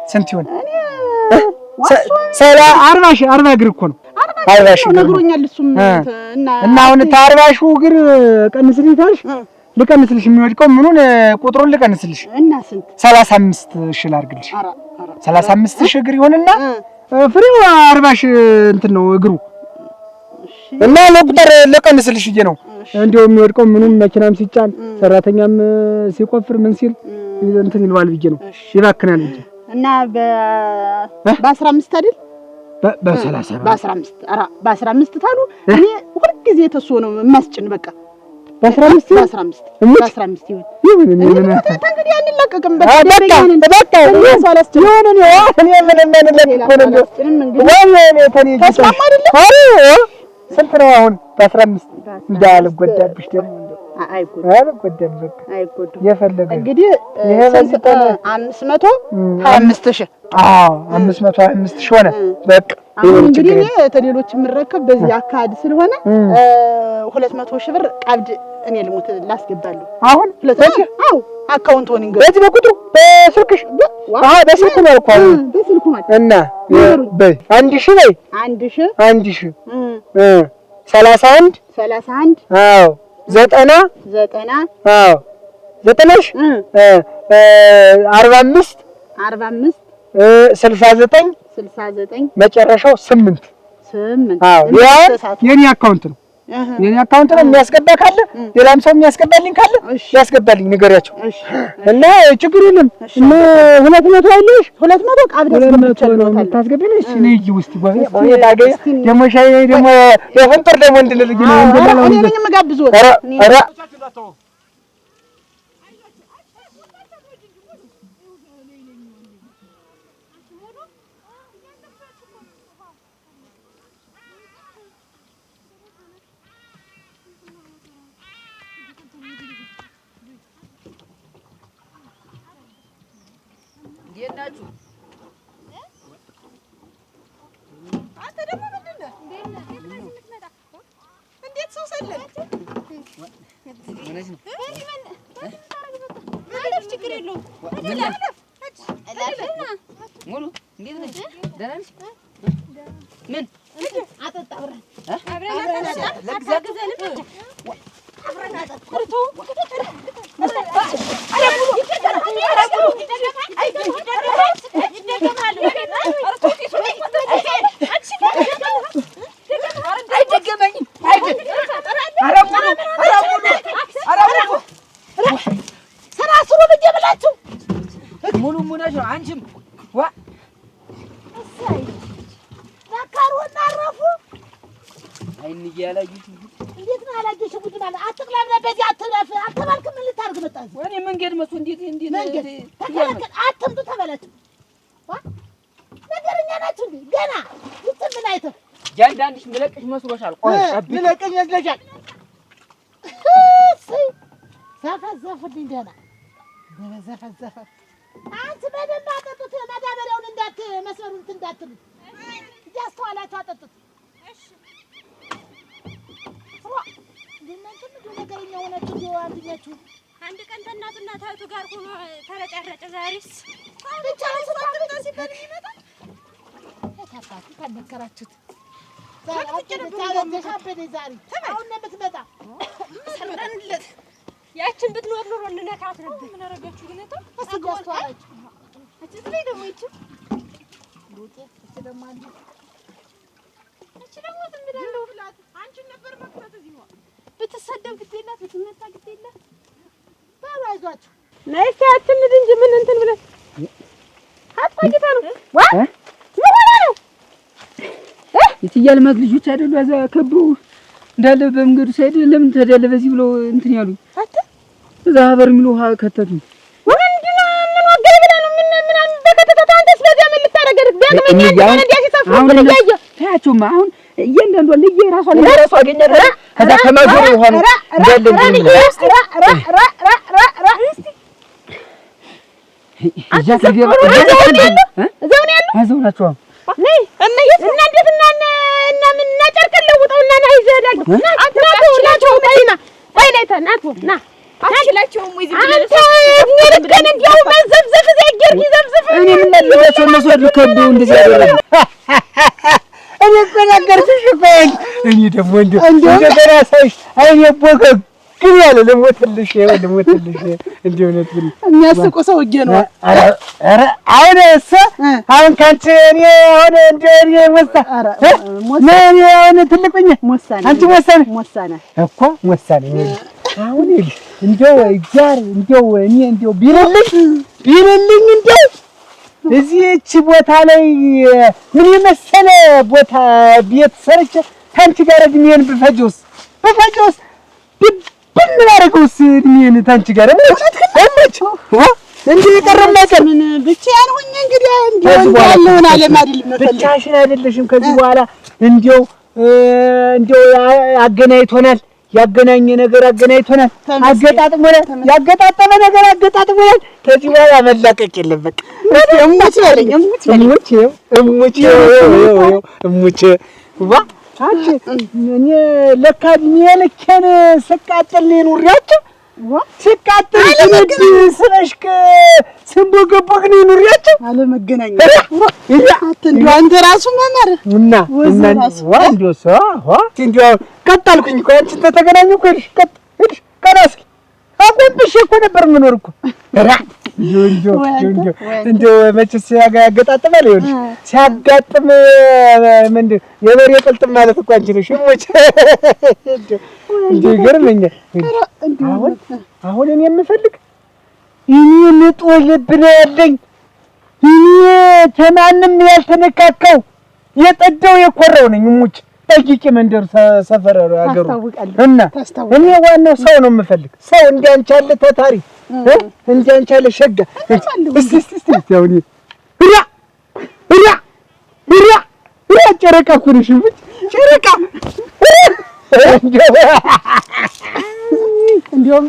40 እግር እኮ ነው። 40 ሺህ ነግሮኛል እሱም እና አሁን 40 ሺህ እግር ቀንስልኝ ታልሽ ልቀንስልሽ የሚወድቀው ምኑን ቁጥሩን ልቀንስልሽ እና ስንት 35 ሺህ ላድርግልሽ። 35 ሺህ እግር ይሆንና ፍሬው 40 ሺህ እንትን ነው እግሩ እና ለቁጥር ልቀንስልሽ እዬ ነው እንደው የሚወድቀው ምኑን መኪናም ሲጫን ሰራተኛም ሲቆፍር ምን ሲል እንትን ይልዋል ብዬ ነው ይባክናል ብዬ እና በ15 አይደል በ15 ታሉ እኔ ሁሉ ጊዜ ተሶ ነው የማስጭን በቃ በ15 ይሁን እንግዲህ አንለቀቅም። ስንት ነው አሁን? በ15 እንዳልጎዳብሽ ደግሞ አይጎዳም። የፈለገ እንግዲህ 525 ሺህ 525 ሺህ ሆነ። በቃ አሁን እንግዲህ ተሌሎች የምረከብ በዚህ አካድ ስለሆነ 200 ሺህ ብር ቀብድ እኔ ልሙት ላስገባለሁ። አሁን 200 አው አካውንት ሆነ እንግዲህ በዚህ በቁጥሩ በስልክሽ በስልኩ ነው እኮ በስልኩ ማለት እና በይ 1000 በይ 1000 31 አዎ 90 አዎ 90 45 69 መጨረሻው 8 አዎ የኔ አካውንት ነው። የኔ አካውንት ነው። የሚያስገባ ካለ ሌላም ሰው የሚያስገባልኝ ካለ ያስገባልኝ ንገሪያቸው እና ችግር የለም። እና 200 አይልሽ 200 ቀብድ ነው የምታስገቢልኝ። እሺ ነይ ውስጥ ወይ ታገኝ ደሞ ሻይ ደሞ የፍንጥር ደሞ እንድልልኝ ነው እንደማለው እኔ ነኝ የምጋብዘው። ኧረ ናችሁ አንተ ደግሞ ምንድን ነህ? እንዴት ሰው ሰለል ማለፍ ችግር የለውም። ሙሉ እንዴት ነሽ? ደህና ነሽ? ምን አጠጣ አብረን ሙሉ ሙነሽ ነው አንቺም ዋ እሰይ ለካሩና አረፉ አይን እያላዩት እንዴት ነው አላየሽ? ጉድ ማለት አትቅላም በዚህ አትለፍ አትባልክ ምን ልታርግ መጣሽ? ወኔ መንገድ መሱ እንዴት ተከለከል አትምጡ ተበላችሁ ዋ ነገርኛ ናችሁ እንዴ? ገና ይጥምን አይተህ ያንዳንድሽ ምለቅሽ መስሎሻል? ቆይ ምለቅሽ መስሎሻል? እሰይ ዘፈዘፍልኝ ደህና ዘፈዘፈ አንቺ በደንብ አጠጡት። ማዳበሪያውን መስመሩን እንዳትሉ እያስተዋላችሁ አጠጡት። እሺ እናንተ ምን ነገርኛ ሆናችሁ አንድኛችሁ አንድ ቀን ተናቱና ታቱ ጋር ሆኖ ተረጨረጨ። ዛሬስ ብቻ ስለታጣ ሲበል ይመጣ ታጣቱ ካነከራችሁት ዛሬ ተሻበደ ዛሬ አሁን ነው የምትመጣ ሰራንለት ያችን ብትኖር ኖሮ እንነካት ነበር። ምን አረጋችሁ ግን እታ አስተዋላችሁ እቺ ላይ ደግሞ እቺ ሉጤ እቺ ደግሞ አንቺ እቺ ደግሞ ትምደለው ፍላት አንቺ ነበር መክፈት እዚህ ነው ብትሰደብ ግዴላት ብትመታ ግዴላት ባሉ አይዟችሁ ነይ ያችን እንጂ ምን እንትን ብለህ አጥፋቂታ ነው ዋ ምን ሆነ ነው የትያል ልጆች አይደሉ አዛ ከቡ እንዳለ በመንገዱ ሳይድ ለምን ተደለ በዚህ ብሎ እንትን ያሉ አታ እዛ ሀበር ሚሉ ውሃ ከተቱ ወንድና ምን ወገረ ብላ ነው ምን በከተታ አንተ ስለዚህ ምን ልታረገድ ዳግመኛ እንደሆነ እንዲያሲታፍ ምን ያየ ታያቸውማ አሁን እያንዳንዱ ለየራሱ አገኛት ከዛ ከማጆሩ ውሃ ነው እንዳለ እዛ ገባ እዛው ነው ያለው እዛው ናቸው ነይ እንዴት እና ምን ጨርቅ ለውጠውና ና ይዘላሉ አትናቸው ባይና ባይላይታ ናቱ ና አትላቸውም ወይ ዝም ብለሽ አንተ ንርከን እንዲያው መዘፍዘፍ ዘግር ይዘፍዘፍ እኔ ምን ለለቸው እነሱ ልከዱ እንደዚህ ያደረጉ እኔ ተናገርኩሽ እኮ እኔ ደግሞ እንደገና ሳይሽ አይኔ ቦከክ ግን ያለ ለሞትልሽ እንዴ እውነት ግን የሚያስቆ ሰው እጄ ነው። ኧረ አሁን ካንቺ እኔ አሁን እንደ እኔ አሁን ትልቁኝ አንቺ ሞሳነ እኮ ሞሳነ አሁን እንደው እግዚአብሔር እንደው እኔ እንደው ቢልልኝ እንደው እዚህች ቦታ ላይ ምን የመሰለ ቦታ ቤት ሰርቼ ካንቺ ጋር እድሜን ብፈጀውስ ምን አደረገውስ እድሜን ታንቺ ጋር እሞች እንዴ የቀረም ነገር ምን ብቻዬን ሆኜ እንግዲህ እንደው ያለውን ዓለም አይደል መፈልግ ብቻሽን አይደለሽም። ከዚህ በኋላ እንደው አገናኝቶናል። ያገናኘ ነገር አገናኝቶናል። አገጣጥሞናል። ያገጣጠመ ነገር አገጣጥሞናል። ከዚህ በኋላ መላቀቅ የለም። በቃ እሙች ዋ አንቺ እኔ ለካ እድሜ ልኬን ስቃጥል ኑሪያቸው ስቃጥል ስለሽክ ስንቦገቦግ ኑሪያቸው አለመገናኘት አንተ ራሱ መመር እና ዋ እንዲያው ሰው እንዲያው ቀጣልኩኝ እኮ አንቺ ተገናኙ እኮ ሄድሽ ቀናስ አቆንጥሽ እኮ ነበር የምኖር እኮ እንዲያው መቼስ ያገጣጥማል። ይኸውልሽ ሲያጋጥም ምንድን የበሬ ቅልጥም ማለት እኮ አንቺ ነሽ። እሞች እንዲያው ይገርመኛል። አሁን እኔ የምፈልግ እኔ ንጹህ ልብ ነው ያለኝ። እኔ ተማንም ያልተነካካው የጠዳው የኮራው ነኝ። እሙች ጠይቂ መንደር ሰፈር አገሩ እና እኔ ዋናው ሰው ነው የምፈልግ። ሰው እንዲያንቺ ያለ ታታሪ እንዲያንቺ ያለ ሸጋ እስቲ አሁን ጨረቃ እኮ ነሽ። እሙች ጨረቃ እንዲያውም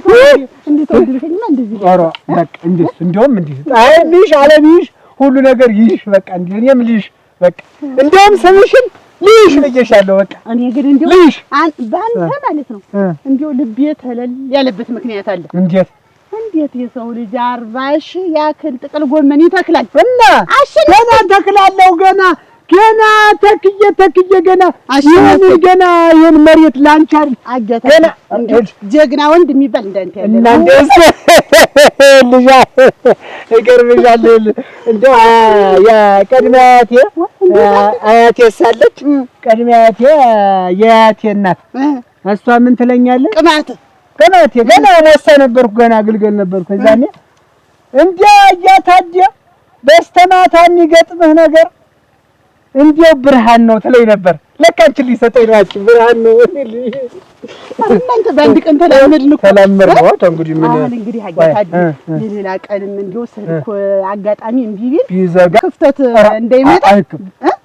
እንዴት ወድልከኝማ እንደዚህ ኧረ በቃ እንዲያውም እንዲህ አይ ልሽ አለብሽ ሁሉ ነገር ይሽ በቃ እንዲህ እኔም ልሽ በቃ እንዲያውም ስምሽን ልሽ ልጄሻለሁ። በቃ እኔ ግን እንዲያው በአንተ ማለት ነው እንዲያው ልቤ ተለል ያለበት ምክንያት አለ። እንዴት የሰው ልጅ 40 ሺህ ያክል ጥቅል ጎመን ይተክላል እና ገና ተክላለሁ ገና ተክዬ ገና ይሄን መሬት ላንቻል ገና ጀግና ወንድ የሚባል እንዳንተ ያለ እናንተስ ልጅ ይገርምሻል። እንደው የቀድሚያቴ አያቴ ሳለች ቀድሚያቴ የአያቴ እናት እሷ ምን ትለኛለች? ቅማቴ ገና ወሳ ነበርኩ ገና አገልገል ነበርኩ። እዛኔ እንዲያ እያታዲያ በስተማታ የሚገጥምህ ነገር እንዲያው ብርሃን ነው ትለኝ ነበር። ለካ አንቺ ሊሰጠኝ ነው አንቺ ብርሃን ነው እናንተ በአንድ ቀን ተላመድን እኮ ተላመድን ነው። እንግዲህ ምን አሁን እንግዲህ አጋጣሚ ለሌላ ቀንም እንዲው ስልክ አጋጣሚ እምቢ ቢል ቢዘጋ ክፍተት እንዳይመጣ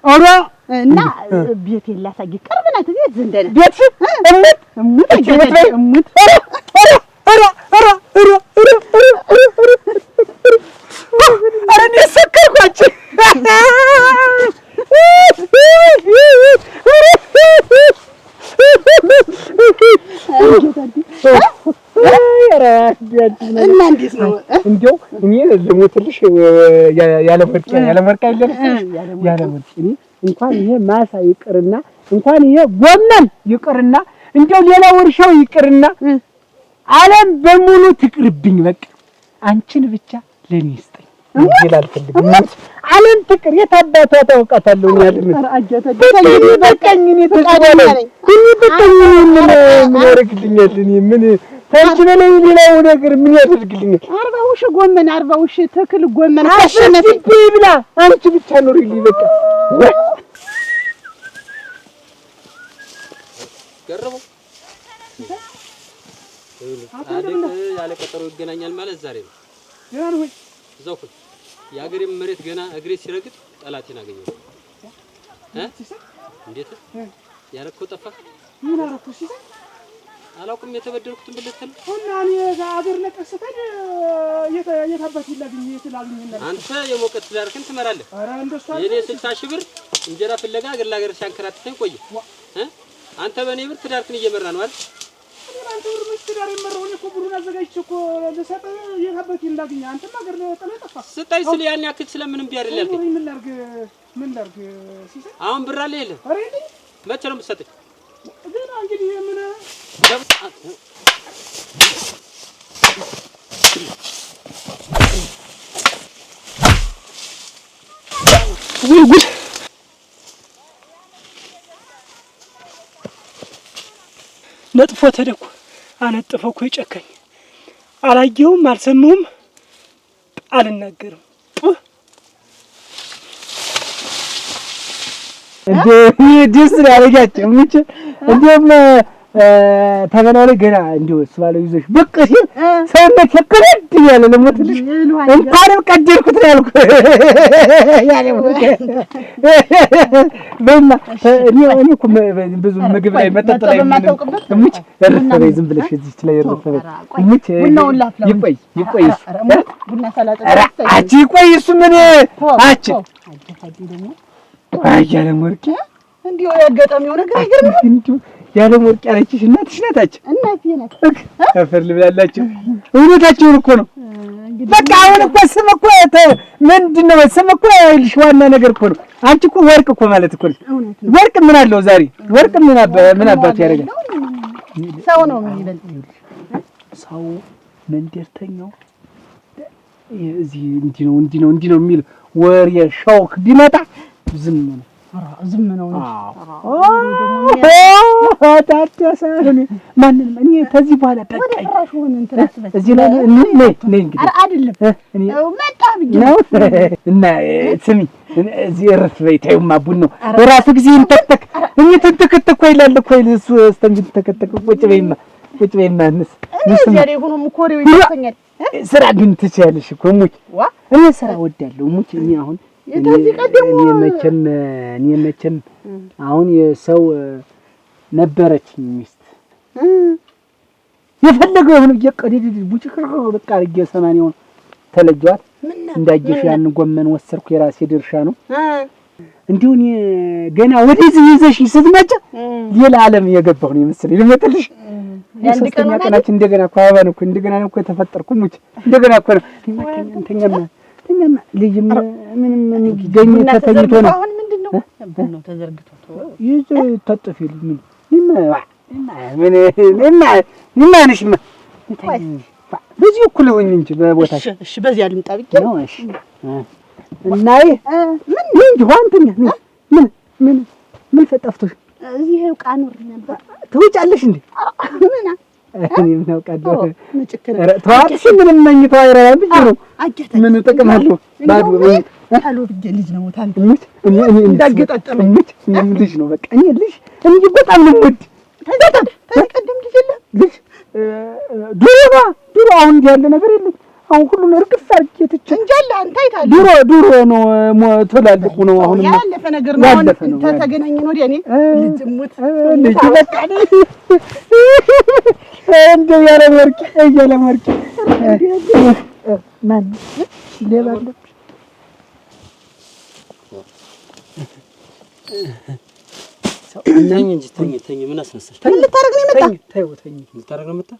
ኧረ እና ቤት ላሳይ ቅርብ ናት። ቤት ዘንደነ ቤት እሙት ኧረ እኔ ሰከርኳችሁ። እና እንዴት ነው እንደው እኔ ልሞትልሽ ያለመርቅ እኔ እንኳን ይሄ ማሳ ይቅርና እንኳን ይሄ ጎመን ይቅርና እንደው ሌላ ወርሻው ይቅርና ዓለም በሙሉ ትቅርብኝ። በቃ አንቺን ብቻ ለኔ ይስጠኝ ይላል ፈልግ ዓለም ትቅር የታባቷ ታውቃታለሁ። በቃኝ እኔ ተቃደለኝ ምን ያደርግልኛል? እኔ ምን ታንቺ በላይ ሌላው ነገር ምን ያደርግልኛል? 40 ሺህ ጎመን 40 ሺህ ተክል ጎመን አሸነፍ ብላ አንቺ ብቻ ኑሪልኝ። በቃ ገረመው ያለ ቀጠሮ ይገናኛል ማለት ዛሬ ነው። እዛው የአገሬም መሬት ገና እግሬ ሲረግጥ ጠላቴን አገኘው። እንዴት ያረከው ጠፋ? ምን አረኩ ሲል አላውቅም። የተበደልኩትን ብለተል እና እኔ አገር ለቀስተን የታባት ይላግኝ ይላልኝ አንተ የሞቀት ትዳርክን ትመራለህ። የኔ 60 ሺህ ብር እንጀራ ፍለጋ አገር ለአገር ሲያንከራትተኝ ቆየ። አንተ በኔ ብር ትዳርክን እየመራ ነው አይደል? አንተ ብር ምትዳር የመራው እኮ ብሩን አዘጋጅቼ እኮ ለሰጠ የታባት ይላግኝ አንተም አገር ለጠለህ ጠፋ ስጠኝ ስለ ያን ያክል ስለምንም ቢያደርል ያልከኝ ምን ላርግ ሲሰጥ አሁን ብር አለ የለ መቼ ነው የምትሰጠኝ? ገና እንግዲህ ምን ጉድ ነጥፎ ተደኩ አነጥፈው እኮ ይጨካኝ። አላየሁም፣ አልሰማሁም፣ አልናገርም። እንዴ ደስ ያለጋችሁ ሙች እንደም ተበላው ላይ ገና እንዲሁ እሱ ባለው ይዞሽ ብቅ ሲል ሰውነት የከረድ ያለ ለሞትልሽ እንኳንም ቀደልኩት ነው ያልኩ ያለ በማ እኔ እኮ ብዙ ምግብ ላይ መጠጥ ላይ እሙች እረፈበይ ዝም ብለሽ እዚች ላይ እረፈበይ እሙች ይቆይ ቡና ሰላጣ አቺ ይቆይ እሱ ምን አቺ አያለ ወርቄ እንዲሁ ያጋጣሚው ነገር አይገርምም እንዲሁ ያለ ወርቅ ያለችሽ እናትሽ ናት። እናቴ ናት። አፈር ልብላላችሁ። እውነታችሁን እኮ ነው። በቃ አሁን እኮ ስም እኮ ምንድነው? ስም እኮ ይልሽ ዋና ነገር እኮ ነው። አንቺ እኮ ወርቅ እኮ ማለት እኮ ነው። ወርቅ ምን አለው ዛሬ? ወርቅ ምን አባቱ ያደርጋል? ሰው ነው የሚበልጥ። ሰው መንደርተኛው እዚህ እንዲህ ነው የሚል ወሬ ሾክ ቢመጣ ዝም ነው። ዝም ነው። ታዲያስ ማንንም እኔ ከዚህ በኋላ በቃኝ። እዚህ ላይ ነይ እንግዲህ አይደለም መጣ ብዬ ነው እና ስሚ እዚህ እረፍ በይ። ተይውማ ቡናው በራሱ ጊዜ እንተክተክ እኔ ተንተከተኩ ይላል እኮ እሱ እስተንተከተኩ ቁጭ በይማ እንስ ዛሬ ሆኖም ኮሪው ይተኛል። ስራ ግን ትችያለሽ እኮ ሙች እኔ ስራ ወዳለሁ ሙች እኔ አሁን እኔ መቼም አሁን የሰው ነበረችኝ ሚስት የፈለገው አሁን እየቀደደ ቡጭቅር በቃ አርጌ 80ውን ተለጇት እንዳየሽ ያን ጎመን ወሰርኩ የራሴ ድርሻ ነው። እንዲሁ እኔ ገና ወደዚህ ይዘሽ ስትመጪ ሌላ ዓለም የገባሁ ነው የመሰለኝ። ልመጥልሽ የሶስተኛ ቀናችን እንደገና እኮ አበባ ነው እኮ እንደገና ነው እኮ ተፈጠርኩ ሙች እንደገና እኮ ነው እንተኛማ ልጅም ምንም ገኝ ተተኝቶ ነው። አሁን ምንድነው ነው ተዘርግቶ ይዞ ተጥፊል ምን ነሽማ በዚህ እኩል ሆኝ እንጂ በቦታሽ እሺ በዚህ አልምጣ ብቻ ነው እሺ እናይ ምን እንጂ ዋንተኛ ምን ፈጠፍቶሽ እዚህ ቃኑር ነበር ትውጫለሽ እንዴ ምና እኔ ምን አውቃለሁ ተዋጥሽ ምንም መኝታው አይራራም ብዬ ነው ምን ጥቅም አለው ባዶ ታሎ ብዬ ልጅ ነው ታንተ እኔ እንዳገጣጠመኝ እኔ ልጅ ነው በቃ እኔ ልጅ እንጂ በጣም ነው ወድ ተቀደም ልጅ የለ ልጅ ድሮ አሁን እንዲህ ያለ ነገር የለም። አሁን ሁሉም እርግፍ አድርጌ ትቼ እንጃለ አንተ አይታል ድሮ ነው ተላልቁ ነው። አሁን ያለፈ ነገር ነው። አሁን ተገናኘን ወዲያ እኔ ልጅ ሙት ልጅ በቃ እንደው ያለ ወርቅ ማን ለባለ ተኝ እንጂ ተኝ ምን አስነሳሽ? ምን ልታረግ ነው የመጣ? ተኝ ልታረግ ነው የመጣ?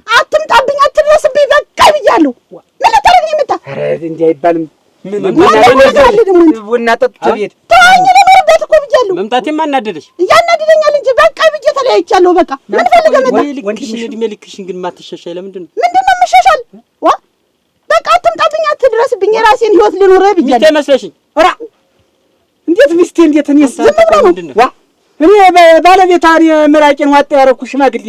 አትምጣብኝ፣ አትድረስብኝ፣ በቃ ብያለሁ። ምን ልታረግ ነው የመጣ? ኧረ እንዲህ አይባልም። ቡና ጠጥቼ ቤት ተወኝ፣ ልኖርበት እኮ ብያለሁ። መምጣቴማ አናደደሽ? እያናደደኛል እንጂ በቃ ብዬ ተለያይቻለሁ። በቃ ምን ፈልገህ መጣ? ወንድሽን እድሜ ልክሽን ግን ማትሻሻይ ለምንድን ነው? ምንድን ነው የምሻሻል? በቃ አትምጣብኝ፣ አትድረስብኝ፣ የራሴን ህይወት ልኖር ብያለሁ። ሚስቴ መስለሽኝ? ኧረ እንዴት ሚስቴ እንዴት እኔ ዝም ብሎ ነው እኔ ባለቤቷ ምራቄን ዋጣ ያደረኩ ሽማግሌ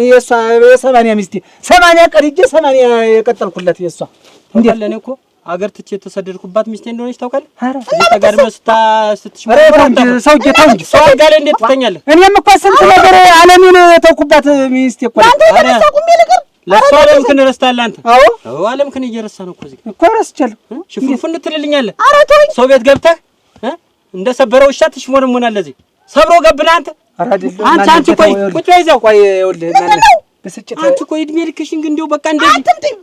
የእሷ የ80 ሚስቴ 80 ቀርጄ 80 የቀጠልኩለት የእሷ እንዴት ለኔ እኮ አገር ትቼ የተሰደድኩባት ሚስቴ እንደሆነች ታውቃለህ? እዚህ ተጋድመ ሰውዬ ተው እንጂ ሰው አልጋ ላይ እንዴት ትተኛለህ? እኔም እኮ ስንት ነገር ዓለሜን ተውኩባት ሚስቴ እኮ ለእሷ ዓለምክን ረስታለህ አንተ። አዎ ዓለምክን እየረሳ ነው እኮ እዚህ እኮ ረስቻለሁ። ሽፉንፉን ትልልኛለህ። ኧረ ተወኝ። ሰው ቤት ገብተህ እንደ ሰበረው ውሻ ትሽሞነሞናለህ። እዚህ ሰብሮ ገብለህ አንተ አንቺ ቆይ ቁጭ በይ እዛው። ቆይ ይኸውልህ ብስጭት አንቺ ቆይ እድሜ ልክሽን ግን እንደው በቃ እንደዚህ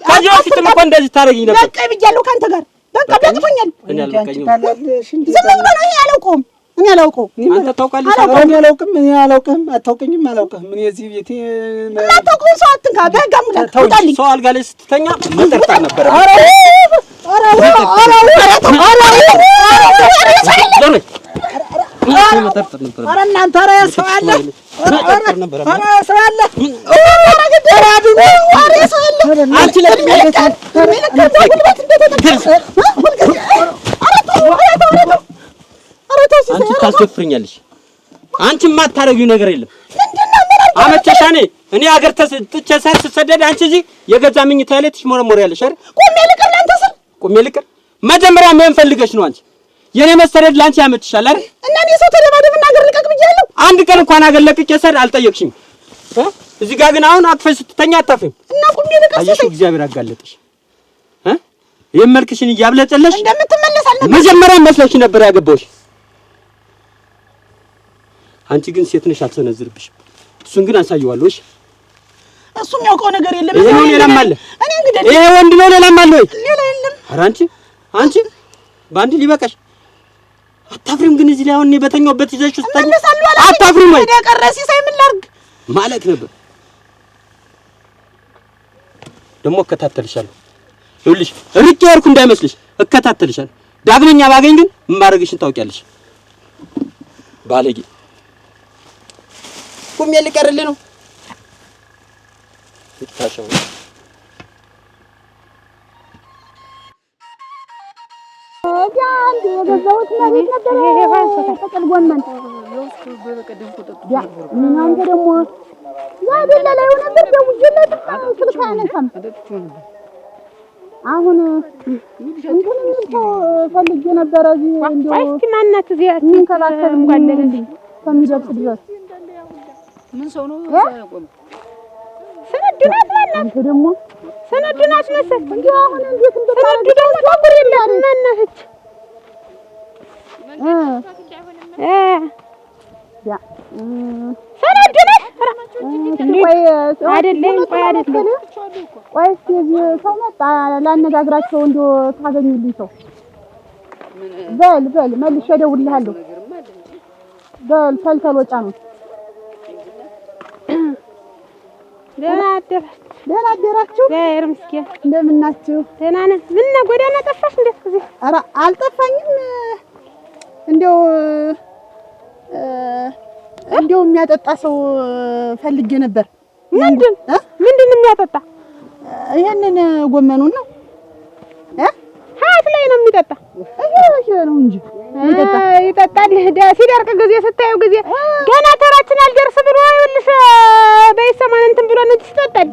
ከዚህ በፊትም እኮ እንደዚህ ታደርጊኝ ነበር። በቃ ብያለሁ ከአንተ ጋር በቃ በቅቶኛል። እኔ አልበቃኝም። ዝም ብሎ ነው። እኔ አላውቀውም። አንተ ታውቃለህ? እኔ አላውቅም። አታውቅኝም። አላውቅም። ምን የዚህ ቤቴ የማታውቀውን ሰው አትንካ። በህግ አምላክ ታውቃለህ። ሰው አልጋ ላይ ስትተኛ መጠርጠር ነበር። ኧረ እናንተ ኧረ ሰው አለ ሰው አለ አንቺ ለእድሜ አንቺ ታስደፍርኛለሽ። አንቺ የማታረጊው ነገር የለም። አመቸሻኔ እኔ ሀገር ተጥቼ ስሰደድ አንቺ እዚህ የገዛ ምኝታ ላይ ትሽሞረሞሪያለሽ አይደል? ቆሜ ልቅር መጀመሪያ ምን ፈልገሽ ነው አንቺ? የኔ መሰደድ ላንቺ ያመችሻል አይደል? እና እኔ ሰው ተደባደብና ሀገር ልቀቅ ብያለሁ። አንድ ቀን እንኳን ሀገር ለቅቄ ሰድ አልጠየቅሽኝ። እዚህ ጋር ግን አሁን አቅፈሽ ስትተኛ አታፍሪም እና ቁሜ ልቀስሽ አየሽ እግዚአብሔር አጋለጠሽ ይሄን መልክሽን እያብለጨለሽ እንደምትመለስ አልነበረ መጀመሪያ መስለሽ ነበር ያገባውሽ አንቺ ግን ሴት ነሽ አልሰነዝርብሽም እሱን ግን አሳየዋለሁ እሺ እሱ የሚያውቀው ነገር የለም እኔ ሌላም አለ እኔ እንግዲህ ይሄ ወንድ ነው ሌላም አለ ወይ ሌላ የለም ኧረ አንቺ ባንዲ ሊበቃሽ አታፍሪም ግን እዚህ ላይ አሁን እኔ በተኛውበት ይዘሽ ስትተኛ አታፍሪም ወይ ደቀረሲ ሳይምን ላርግ ማለት ነበር ደሞ እከታተልሻለሁ ይኸውልሽ ርቄ ወርኩ እንዳይመስልሽ እከታተልሻለሁ ዳግመኛ ባገኝ ግን ማረግሽን ታውቂያለሽ ባለጌ ቁም ልቀርልህ ነው ታሻው አንዴ የገዛሁት ማለት ነበር ይሄ ባንሰታ ተቀል ጎመን ምን አንተ ደግሞ ያደለ ላይ ነበር ደውዬለት ስልክ አያነሳም አሁን እንትን ፈልጌ ነበር እዚህ እንደው እስኪ ማናት እዚህ የሚንከባከብ ጓደለልኝ ከሚደርስ ድረስ ምን ሰው ነው ቆም ሰነድናት ማናት ደግሞ ሰነድናት መሰል እንዴ አሁን እንዴት እንደማረግ ደግሞ ታቆር ይላል ማናት ያ ሰነድናት ቆይ አይደለም ቆይ እስኪ ሰው መጣ ላነጋግራቸው እንደው ታገኙልኝ ሰው በል መልሼ እደውልልሃለሁ በል ተልተል ወጫ ነው ደህና አደራችሁ ጋር ምስኪን እንደምን ናችሁ ደህና ነን ምን ነው ጎዳና ጠፋሽ እንዴት ጊዜ ኧረ አልጠፋኝም እንደው የሚያጠጣ ሰው ፈልጌ ነበር ምንድን የሚያጠጣ ይሄንን ጎመኑን ነው ሀት ላይ ነው የሚጠጣ ይሄ ነው እንጂ ይጠጣል ሲደርቅ ጊዜ ስታየው ጊዜ ገና ተራችን አልደርስ ብሎ ይልሽ በይሰማን እንትን ብሎ ነው ይጠጣል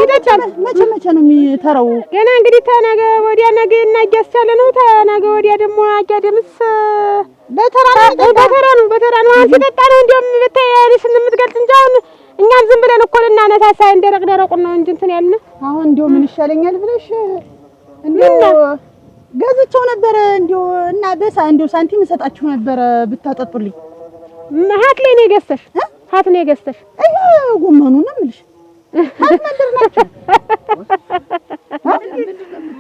ይጠጣል መቼ ነው የሚተራው ገና እንግዲህ ተነገ ወዲያ ነገ እናያስቻለ ነው ተነገ ወዲያ ደግሞ አጋደምስ በተራ ነው ሲጠጣ ነው እንደውም በተያያሪስ የምትገልጽ እንጂ አሁን እኛም ዝም ብለን እኮ ልናነሳሳ እንደረቅ ነው እንጂ እንትን ያልን አሁን እንደው ምን ይሻለኛል ብለሽ እንደው ገዝቼው ነበር እንደው እና እንደው ሳንቲም እሰጣችሁ ነበር ብታጠጡልኝ ሀት ላይ ነው የገዝተሽ ሀት ነው የገዝተሽ አይ ጎመኑ ነው የምልሽ ሀት መንደር ናቸው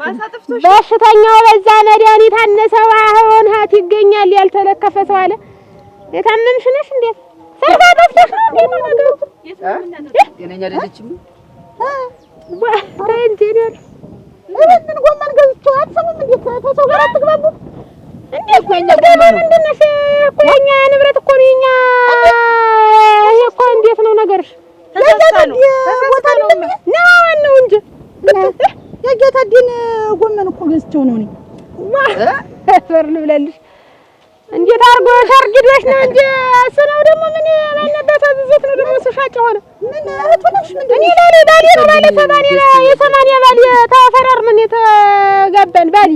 ማሳጥፍቶሽ በሽተኛው በዛ መድኃኒት አነሰው አሁን ሀት ይገኛል ያልተለከፈ ሰው አለ የታመምሽ ነሽ እንዴ ሰርፋ ጠፍተሽ ነው እንዴ ነገሩ የነኛ አይደለችም እንዴ ምን ጎመን ገዝቼው አትሰሙም እንዴ ተሰው ጋር አትግባቡ እንዴ ቆይኛ ጎመን ምንድነሽ ቆይኛ ንብረት እኮ ነው የኛ ይሄ እኮ እንዴት ነው ነገርሽ ተሰጣሉ ነው እንጂ የጌታ ዲን ጎመን እኮ ገዝቼው ነው እኔ ፈርን ብለልሽ እንዴት አርጎ ሻርግዶሽ ነው እንጂ እሱ ነው ደግሞ ምን ማነበት አዝዞት ነው ደግሞ ሻጭ ሆነ ምን እህቱነሽ ምንድን እኔ ባሌ ነው ማለት የሰማንያ ባሌ ተፈራር ምን የተጋባን ባሌ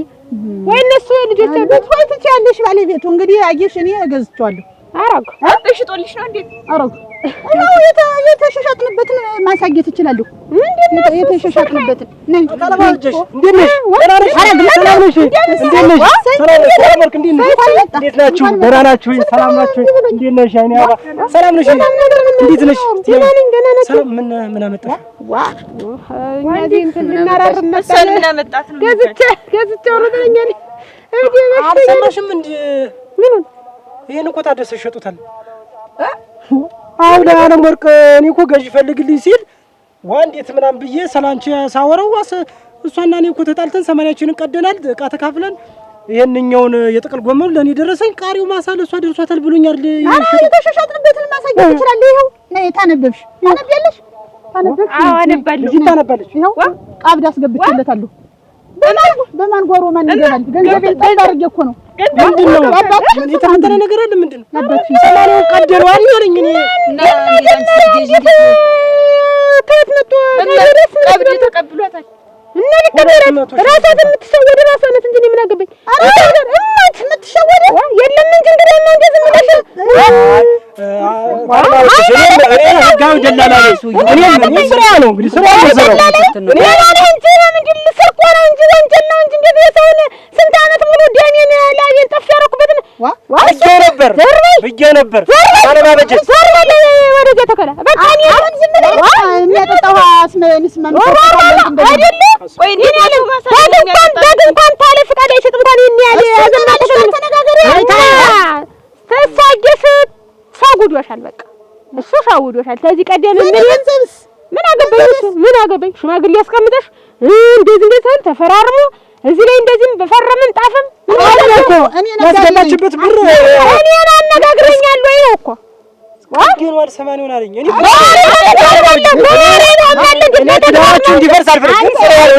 ወይ እነሱ ልጆች ቤት ትችያለሽ ባለቤቱ እንግዲህ አየሽ እኔ ገዝቼዋለሁ አረግ እሽጦልሽ ነው እንዴ አረግ ነው የተሸሻጥንበትን ማሳየት እችላለሁ ምንድነው የተሸሻጥንበትን ነኝ ተላባጀሽ እንዴት ነሽ አረግ ሰላም ነሽ እንዴት ናችሁ ደህና ናችሁ ሰላም ናችሁ እንዴት ነሽ አይኔ አባ ሰላም ነሽ እንዴት ነሽ ሰላም ምን አመጣሽ እኛዚህ እንትን ልናራር መጣን ምን አመጣት ነው ገዝቼ ወርደኛል እንዴ አልሰማሽም እንዴ ምን ይሄን እኮ ታደሰ ሸጡታል አሁን ለዓለም ወርቅ እኔ እኮ ገዥ ፈልግልኝ ሲል ዋንዴት ምናምን ብዬ ሰላንቺ ሳወራው እሷና እኔ እኮ ተጣልተን ሰማንያችንን ቀደናል ዕቃ ተካፍለን ይሄንኛውን የጥቅል ጎመኑ ለኔ ደረሰኝ ቃሪው ማሳለ እሷ ደርሷታል ብሎኛል አረ የተሸሻጥንበትን ማሳየት ይችላል ይሄው ነይ ታነበብሽ ታነብያለሽ ታነበብሽ አዎ አነባለሁ ታነባለሽ ይሄው ቃብድ አስገብቼለታለሁ በማን ጓሮ ማን ይገባል ገንዘቤን ጠባርጌ እኮ ነው ምንድነው ምን የተፈጠረ ነገር አለ ምንድነው አባትሽ ሰማንያው ቀደለው አለኝ እኔ ከየት መጥቶ ቀብድ ተቀብሏታል እና ልቀበላት ራሷን የምትሸወድ ራሷ ናት እንጂ ምን አገባኝ እማት የምትሸወድ የለም እንጂ እንግዲህ እና እንደዚህ ህጋዊ ደላላ እኔ ስራ ነው እንግዲህ ስራ ነው ብዬ ነበር አለማበጀት ወደዚያ ተከላ በቃ እኔ አሁን ዝም ብለህ የሚያጠጣው አስመስመን አይደለ ወይ እኔ ያለው እንኳን ታለ ፍቃድ አይሰጥም እንኳን የሚያል አዘናተሽ ተነጋገር ተሳጀስ ሳጉዶሻል በቃ እሱ ሳጉዶሻል ከዚህ ቀደም ምን አገባኝ ሽማግሌ ያስቀምጠሽ እንደዚህ ተፈራርሞ እዚህ ላይ እንደዚህ በፈረምን ጣፍም እኔ ያስገባችበት ብር እኔ አነጋግረኛል ወይ ነው እኮ ግን ወር 80 ሆነ አለኝ እኔ ትዳራችሁ እንዲፈርስ አልፈልግም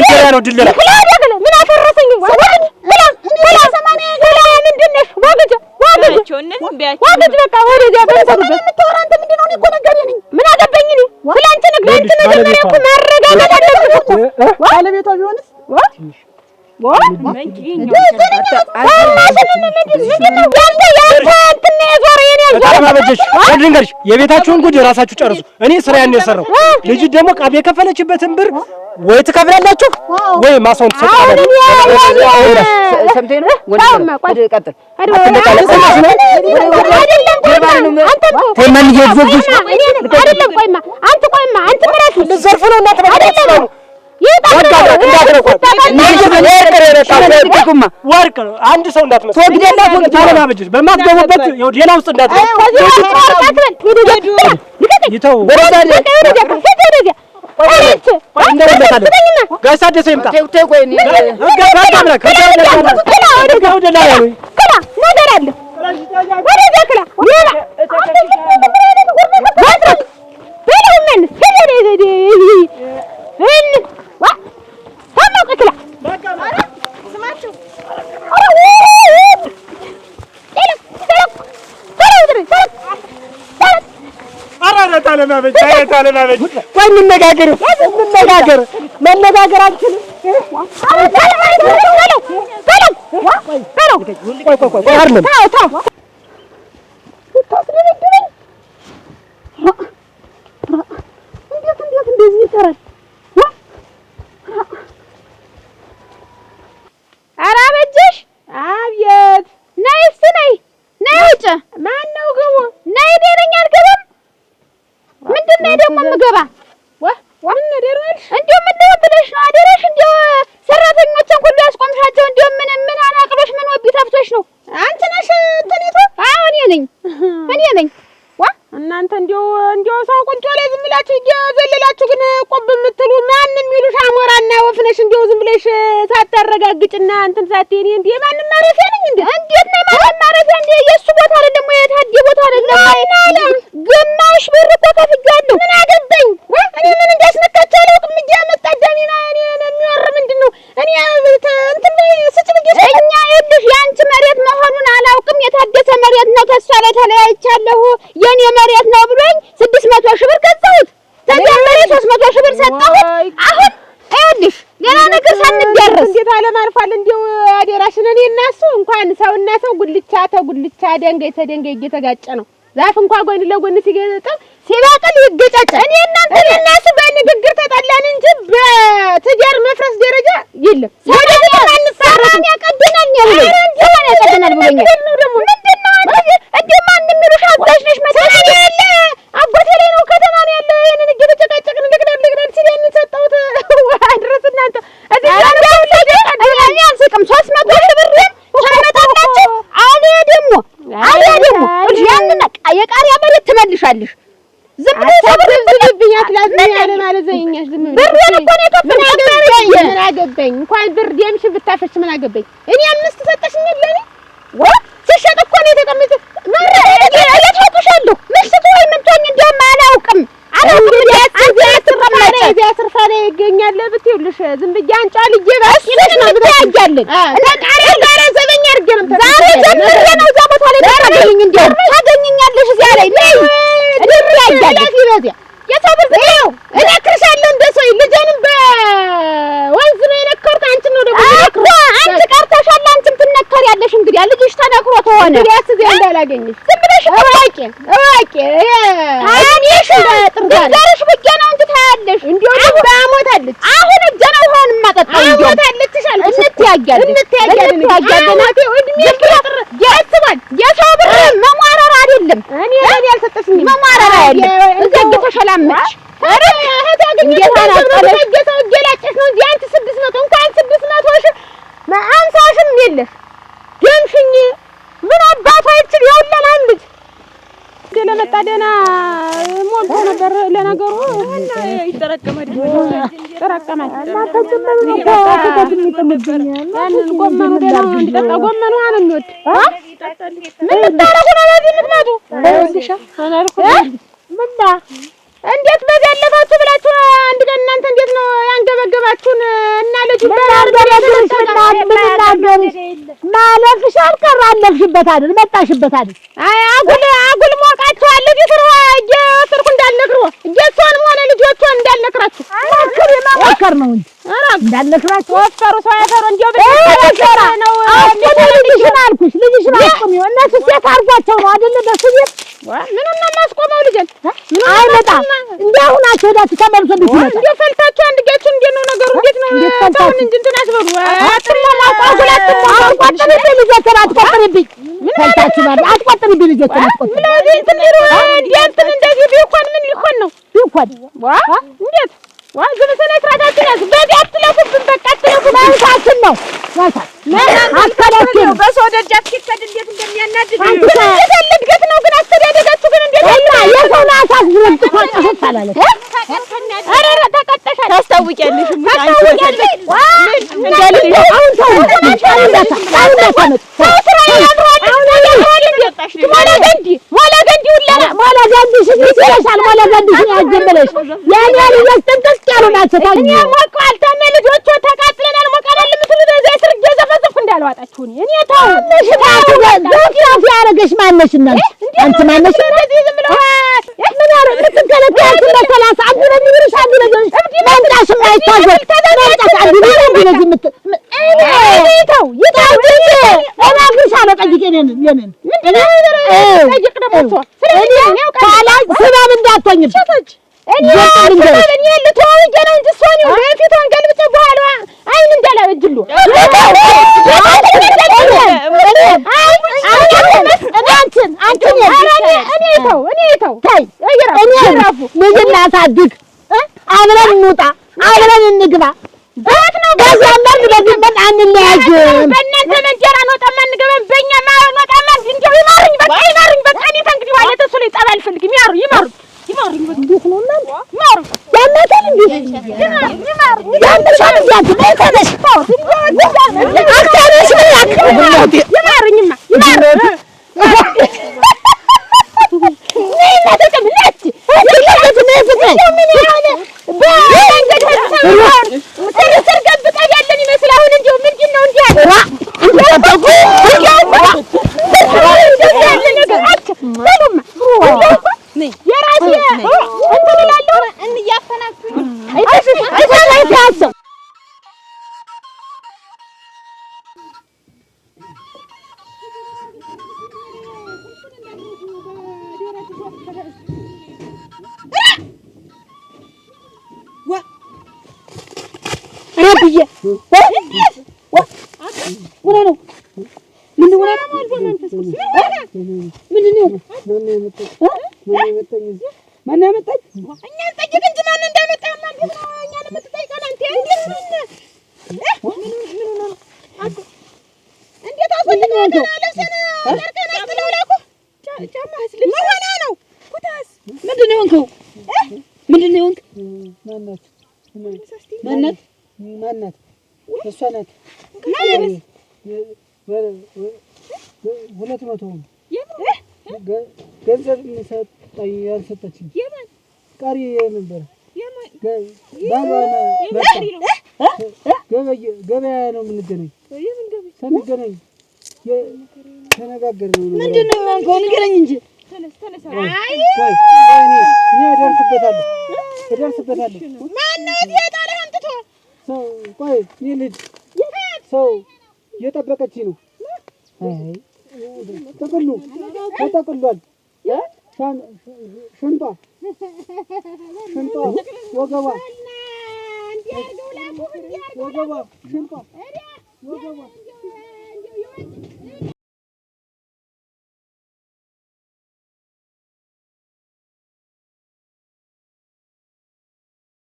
ስራ ነው ድለላ ምን አፈረሰኝ ብላ 80 ምንድን ነሽ ዋግጅ በቃ ወደዚያ በሰሩበት የምታወራ አንተ ምንድን ነው እኔ እኮ ነጋዴ ነኝ ምን አገባኝ እኔ ስለአንቺ ነግሬ መጀመሪያ እኮ ማረጋጋት አለብሽ እኮ ባለቤቷ ቢሆንስ የቤታችሁን ጉድ ራሳችሁ ጨርሱ። እኔ ስራዬን ነው የሰራው። ልጅ ደግሞ ቃብ የከፈለችበትን ብር ወይ ትከፍላላችሁ ወይ ማሳውን ትሰጣላችሁ። ሰምተኝ ነው ወንድም ወደ ቀጥል ወርቅ አንድ ሰው እንዳትመስል በማትገቡበት ሌላ ውስጥ መነጋገር አንችልም። እንዴት እንደዚህ ይሰራል? ኧረ አበጀሽ! አቤት! ነይ እስኪ ነይ ውጭ። ማነው ግቡ? ነይ ደረኛ አልገባም። ምንድን ነው ደግሞ የምገባ? ምን ደረሽ? እንደው ምን ነው ብለሽ ነው አደረሽ? እንደው ሰራተኞችን ሁሉ ያስቆምሻቸው እንደው ምን አናቅሎሽ ምን ወቢ ተፍቶሽ ነው? አንቺ ነሽ እንትኒቱ? አዎ እኔ ነኝ። እናንተ እንደው ሰው ቁንጮ ላይ ዝም ብላችሁ እየዘለላችሁ ግን ቆብ የምትሉ ማንም የሚሉሽ አሞራና ወፍ ነሽ። እንደው ዝም ብለሽ ሳታረጋግጭና እንትን ሳትይኝ እንዴ ማንም ማረፊያ ነኝ እንዴ? እንዴት ነው ማንም ማረፊያ እንዴ? የሱ ቦታ አይደለም ወይ የታዲ ቦታ አይደለም? ግማሽ ብር እኮ ከፍያለሁ። ምን አገባኝ? እኔ ምን እንዳስነካቸው አላውቅም። እያመጣ ዳሚና እኔ የሚወር ምንድነው? እኔ እንትን ላይ ስጭልኝ እኛ ይልሽ ያንቺ መሬት መሆኑን አላውቅም። የታደሰ መሬት ነው። ተሷ ላይ ተለያይቻለሁ። የኔ መሬት ነው ብሎኝ 600 ሺህ ብር ገዛሁት። ተጀመረ 300 ሺህ ብር ሰጠሁት። አሁን ይኸውልሽ ሌላ ነገር ሳንደርስ እንዴት አለም አልፏል። እንደው አደራሽን እኔ እና እሱ እንኳን ሰውና ሰው ጉልቻ ተጉልቻ ደንጋይ ተደንጋይ እየተጋጨ ነው። ዛፍ እንኳን ጎን ለጎን ሲገጠም ሲባቅል ይገጫጫ። እኔ እና እሱ በንግግር ተጣላን እንጂ በትዳር መፍረስ ደረጃ የለም። ወደዚህ አንሰራም ያቀደናል ብሎኛል። ደግሞ ምንድነው እንዴ ማንም የሚሉሽ አዛዥ ነሽ መሰለኝ ያለ አጎቴ ላይ ነው ከተማ ነው ያለ። ይሄንን እየተጨቃጨቅን ልግደል ሲል ሰጠሁት ድረስ እናንተ እዚህ እኔ አልስቅም። 300 ሺህ ብር ታመጣላችሁ። አለ ደግሞ ያንን የቃሪያ መሬት ትመልሻለሽ። ዝም ብለሽ ሰብርብኝ አትላዝኝ ያለ ማለት ዘይኛሽ ዝም ብለሽ ብር እኮ ነው የከፈለኝ። ምን አገባኝ? እንኳን ብር ደምሽ ብታፈሽ ምን አገባኝ? እኔ 5 ሰጠሽኝ ለኔ ሲሸጥ እኮ ነው የተቀመጠ ማረ እየተወቅሻለሁ። ምሽቱ ወይ ምንቶኝ እንደውም አላውቅም። እዚያ ስርፋ ላይ ይገኛል ብትይውልሽ ዝም ብዬ አንጫል እየባስ ነው ብታያያለን እና ቃሪያ ጋር ዘበኛ አድርጌ ነው ዛሬ ጀምሬ ነው እዛ ቦታ ላይ ታገኝኝ እንደውም ታገኝኛለሽ እዚያ ላይ ነይ እንድያያለን ይበዚያ የሰብር ነው እኔ አክርሻለሁ እንደሰው ልጄንም በወንዝ ነው የነከርኩት። አንቺ ነው ደግሞ አንቺ ቀርተሻል። አንቺም ትነከሪያለሽ። እንግዲህ ልጅሽ ተነክሮ ተሆነ እንግዲህ እዚያ እንዳላገኝሽ ዝም ብለሽ እወቂ አንቺ ትርዳርሽ ብቻ ነው እንጂ ታያለሽ እንዴው ባሞታለች አሁን እጀና ውሃውን ማጠጣው እንዴው አሞታለች ይሻል እንተያያለን እድሜ ይጥር ያስባል የሰው ብር መሟረር አይደለም እኔ ያልሰጠሽኝ መሟረር አይደለም እዚህ ተሸላመች አረ እንዴት አናጠለሽ ገሰው ገላጭሽ ነው እንጂ አንቺ 600 እንኳን 600 ሺህ ማአንሳሽም የለሽ ደምሽኝ ምን አባቷ ይችል ያውላላም ልጅ ለመጣ ደና ሞልቶ ነበር ለነገሩ እና ይተረከማል ተረከማል ያንን ጎመኑ ደና እንዲጠጣ ጎመኑ አነን ወድ ምን ታረጉ ነው በዚህ ምክንያቱ ወንድሻ አናልኩ ምንዳ እንዴት በዘለፋችሁ ብላችሁ አንድ ቀን እናንተ እንዴት ነው ያንገበገባችሁን እና ልጅ ማለፍሽ አልቀረ አለፍሽበት አይደል መጣሽበት አይደል አይ አጉል ሞቃችኋል ልጅ ፍርዋ እየወሰድኩ እንዳልነግረው እየሷንም ሆነ ልጆቿን እንዳልነግራችሁ ማከር ነው እንጂ እንዳልነግራችሁ ወፈሩ ሰው ያፈሩ እንደው በተሰራ ነው ልጅሽን አልኩሽ ልጅሽን አስቆሚው እነሱ ሴት አርጓቸው ነው አይደል በሱ ቤት ምኑን ነው ማስቆመው ልጅን አይመጣም እንዲያውናችሁ ሄዳችሁ ተመልሶ ቢሆን እንዴ ፈልታችሁ አንድ ጌችሁ እንዴ ነው ነገሩ እንዴት ነው ታውን እንጂ እንትን አስበሩ አትቆጥሪብኝ ልጆችን አትቆጥሪብኝ ፈልታችሁ ማለት አትቆጥሪብኝ ልጆችን አትቆጥሪብኝ ለዚህ እንትን ይሩ እንዴት እንደዚህ ቢሆን ምን ሊሆን ነው ቢሆን እንዴት ዝም ብለህ ስራታችን ያዝ በዚህ አትለፉብን በቃ አትለፉ ማለታችን ነው አትከለክሉ በሰው ደጃፍ ሲከድ እንዴት እንደሚያናድድ እድገት ነው ግን አስተዳደጋችሁ ግን እንዴት የሰው ናሳስ ዝም ተቆጣጣላለ አረ ተቀጠሻ ታስታውቂያለሽ ታስታውቂያለሽ እንደልጅ አሁን ተው ያኔ ልጅ ተንቀስ ያሉ ናቸው ታኛ ሞቀዋል ታነ ልጆቹ ተቃጥለናል ሞቀናል ምትሉ በዚህ ስር ገዘፈዘፍ እንዳልዋጣችሁ እኔ ታው ሽታቱ ዘውቂራፍ ያረገሽ ማነሽና አንቺ ማነሽ እንደዚህ ዝም ብለው ምን ያረ ልትከለከያችሁ ለሰላሳ አንድ ነው የሚብርሽ አንድ ነው ማንዳሽ ማይታዘብ ተደረቀ አንድ ነው እንደዚህ ምት ይታው እናግርሻለሁ ጠይቄ ነን ጠይቅ ደግሞ ስለዚህ ነው ካላ ሰባብ እንዳትሆኝብኝ እኔ ልተወው ነው እንጂ እሷን በፊቷን ገልብጬ በኋላ አይን እንዳላበጅሉ ልጅ ላሳድግ አብረን እንውጣ አብረን እንግባ በት ነው በዛመር በዚህ ምን አንለያይም በእናንተ መንጀራ ነው ተማንገበን በእኛ ማወጣማ እንዴው ይማርኝ በቃ እኔ እንግዲህ ዋለ ተሱ ላይ ጠባ አልፈልግም ይማሩኝ እንዴት ነው እናንተ ማሩ ያመጣል እንዴ ይማሩ ያንተሻል እንዴ ተነሽ አክታሪሽ ነው ያክብሩት ይማሩኝማ ይማሩ ነይና ተቀምለች ምን ያለ በመንገድ ሀሳብ ተርሰር ገብጣ ያለን ይመስል አሁን እንደው ምንድን ነው እንዴ ያለ እንደተጉ ያለ ነገር አች ሰሉማ የራሴ እንትን እላለሁ እንያፈናችሁ አይታሰብ ረብዬ ወራ ነው ምን ወራ ነው መንፈስ ምን ነው ማን ያመጣኝ እኛን ጠይቅ እንጂ ማን እንዳመጣ ማን ነው እኛን የምትጠይቀን አንተ እንዴት አስፈልገው ለሰና አርቀና ስለውላኩ ጫማስ ለማና ነው ኩታስ ምንድነው የሆንከው ምንድነው የሆንክ ማናት እሷ ናት 200 ገንዘብ ሰጣኝ ያልሰጠችኝ ቀሪ ነበር ገበያ ነው የምንገናኝ ስንገናኝ ተነጋገርን ነው ምንድነው አንተ ንገረኝ እንጂ ተነስ አይ እኔ እደርስበታለሁ ማነው የጣለ አምጥቶ ሰው ቆይ ይልድ ሰው የጠበቀችኝ ነው አይ ጥቅሉ ተጠቅሏል። ሽንጧ ወገቧ ወገቧ ሽንጧ ወገቧ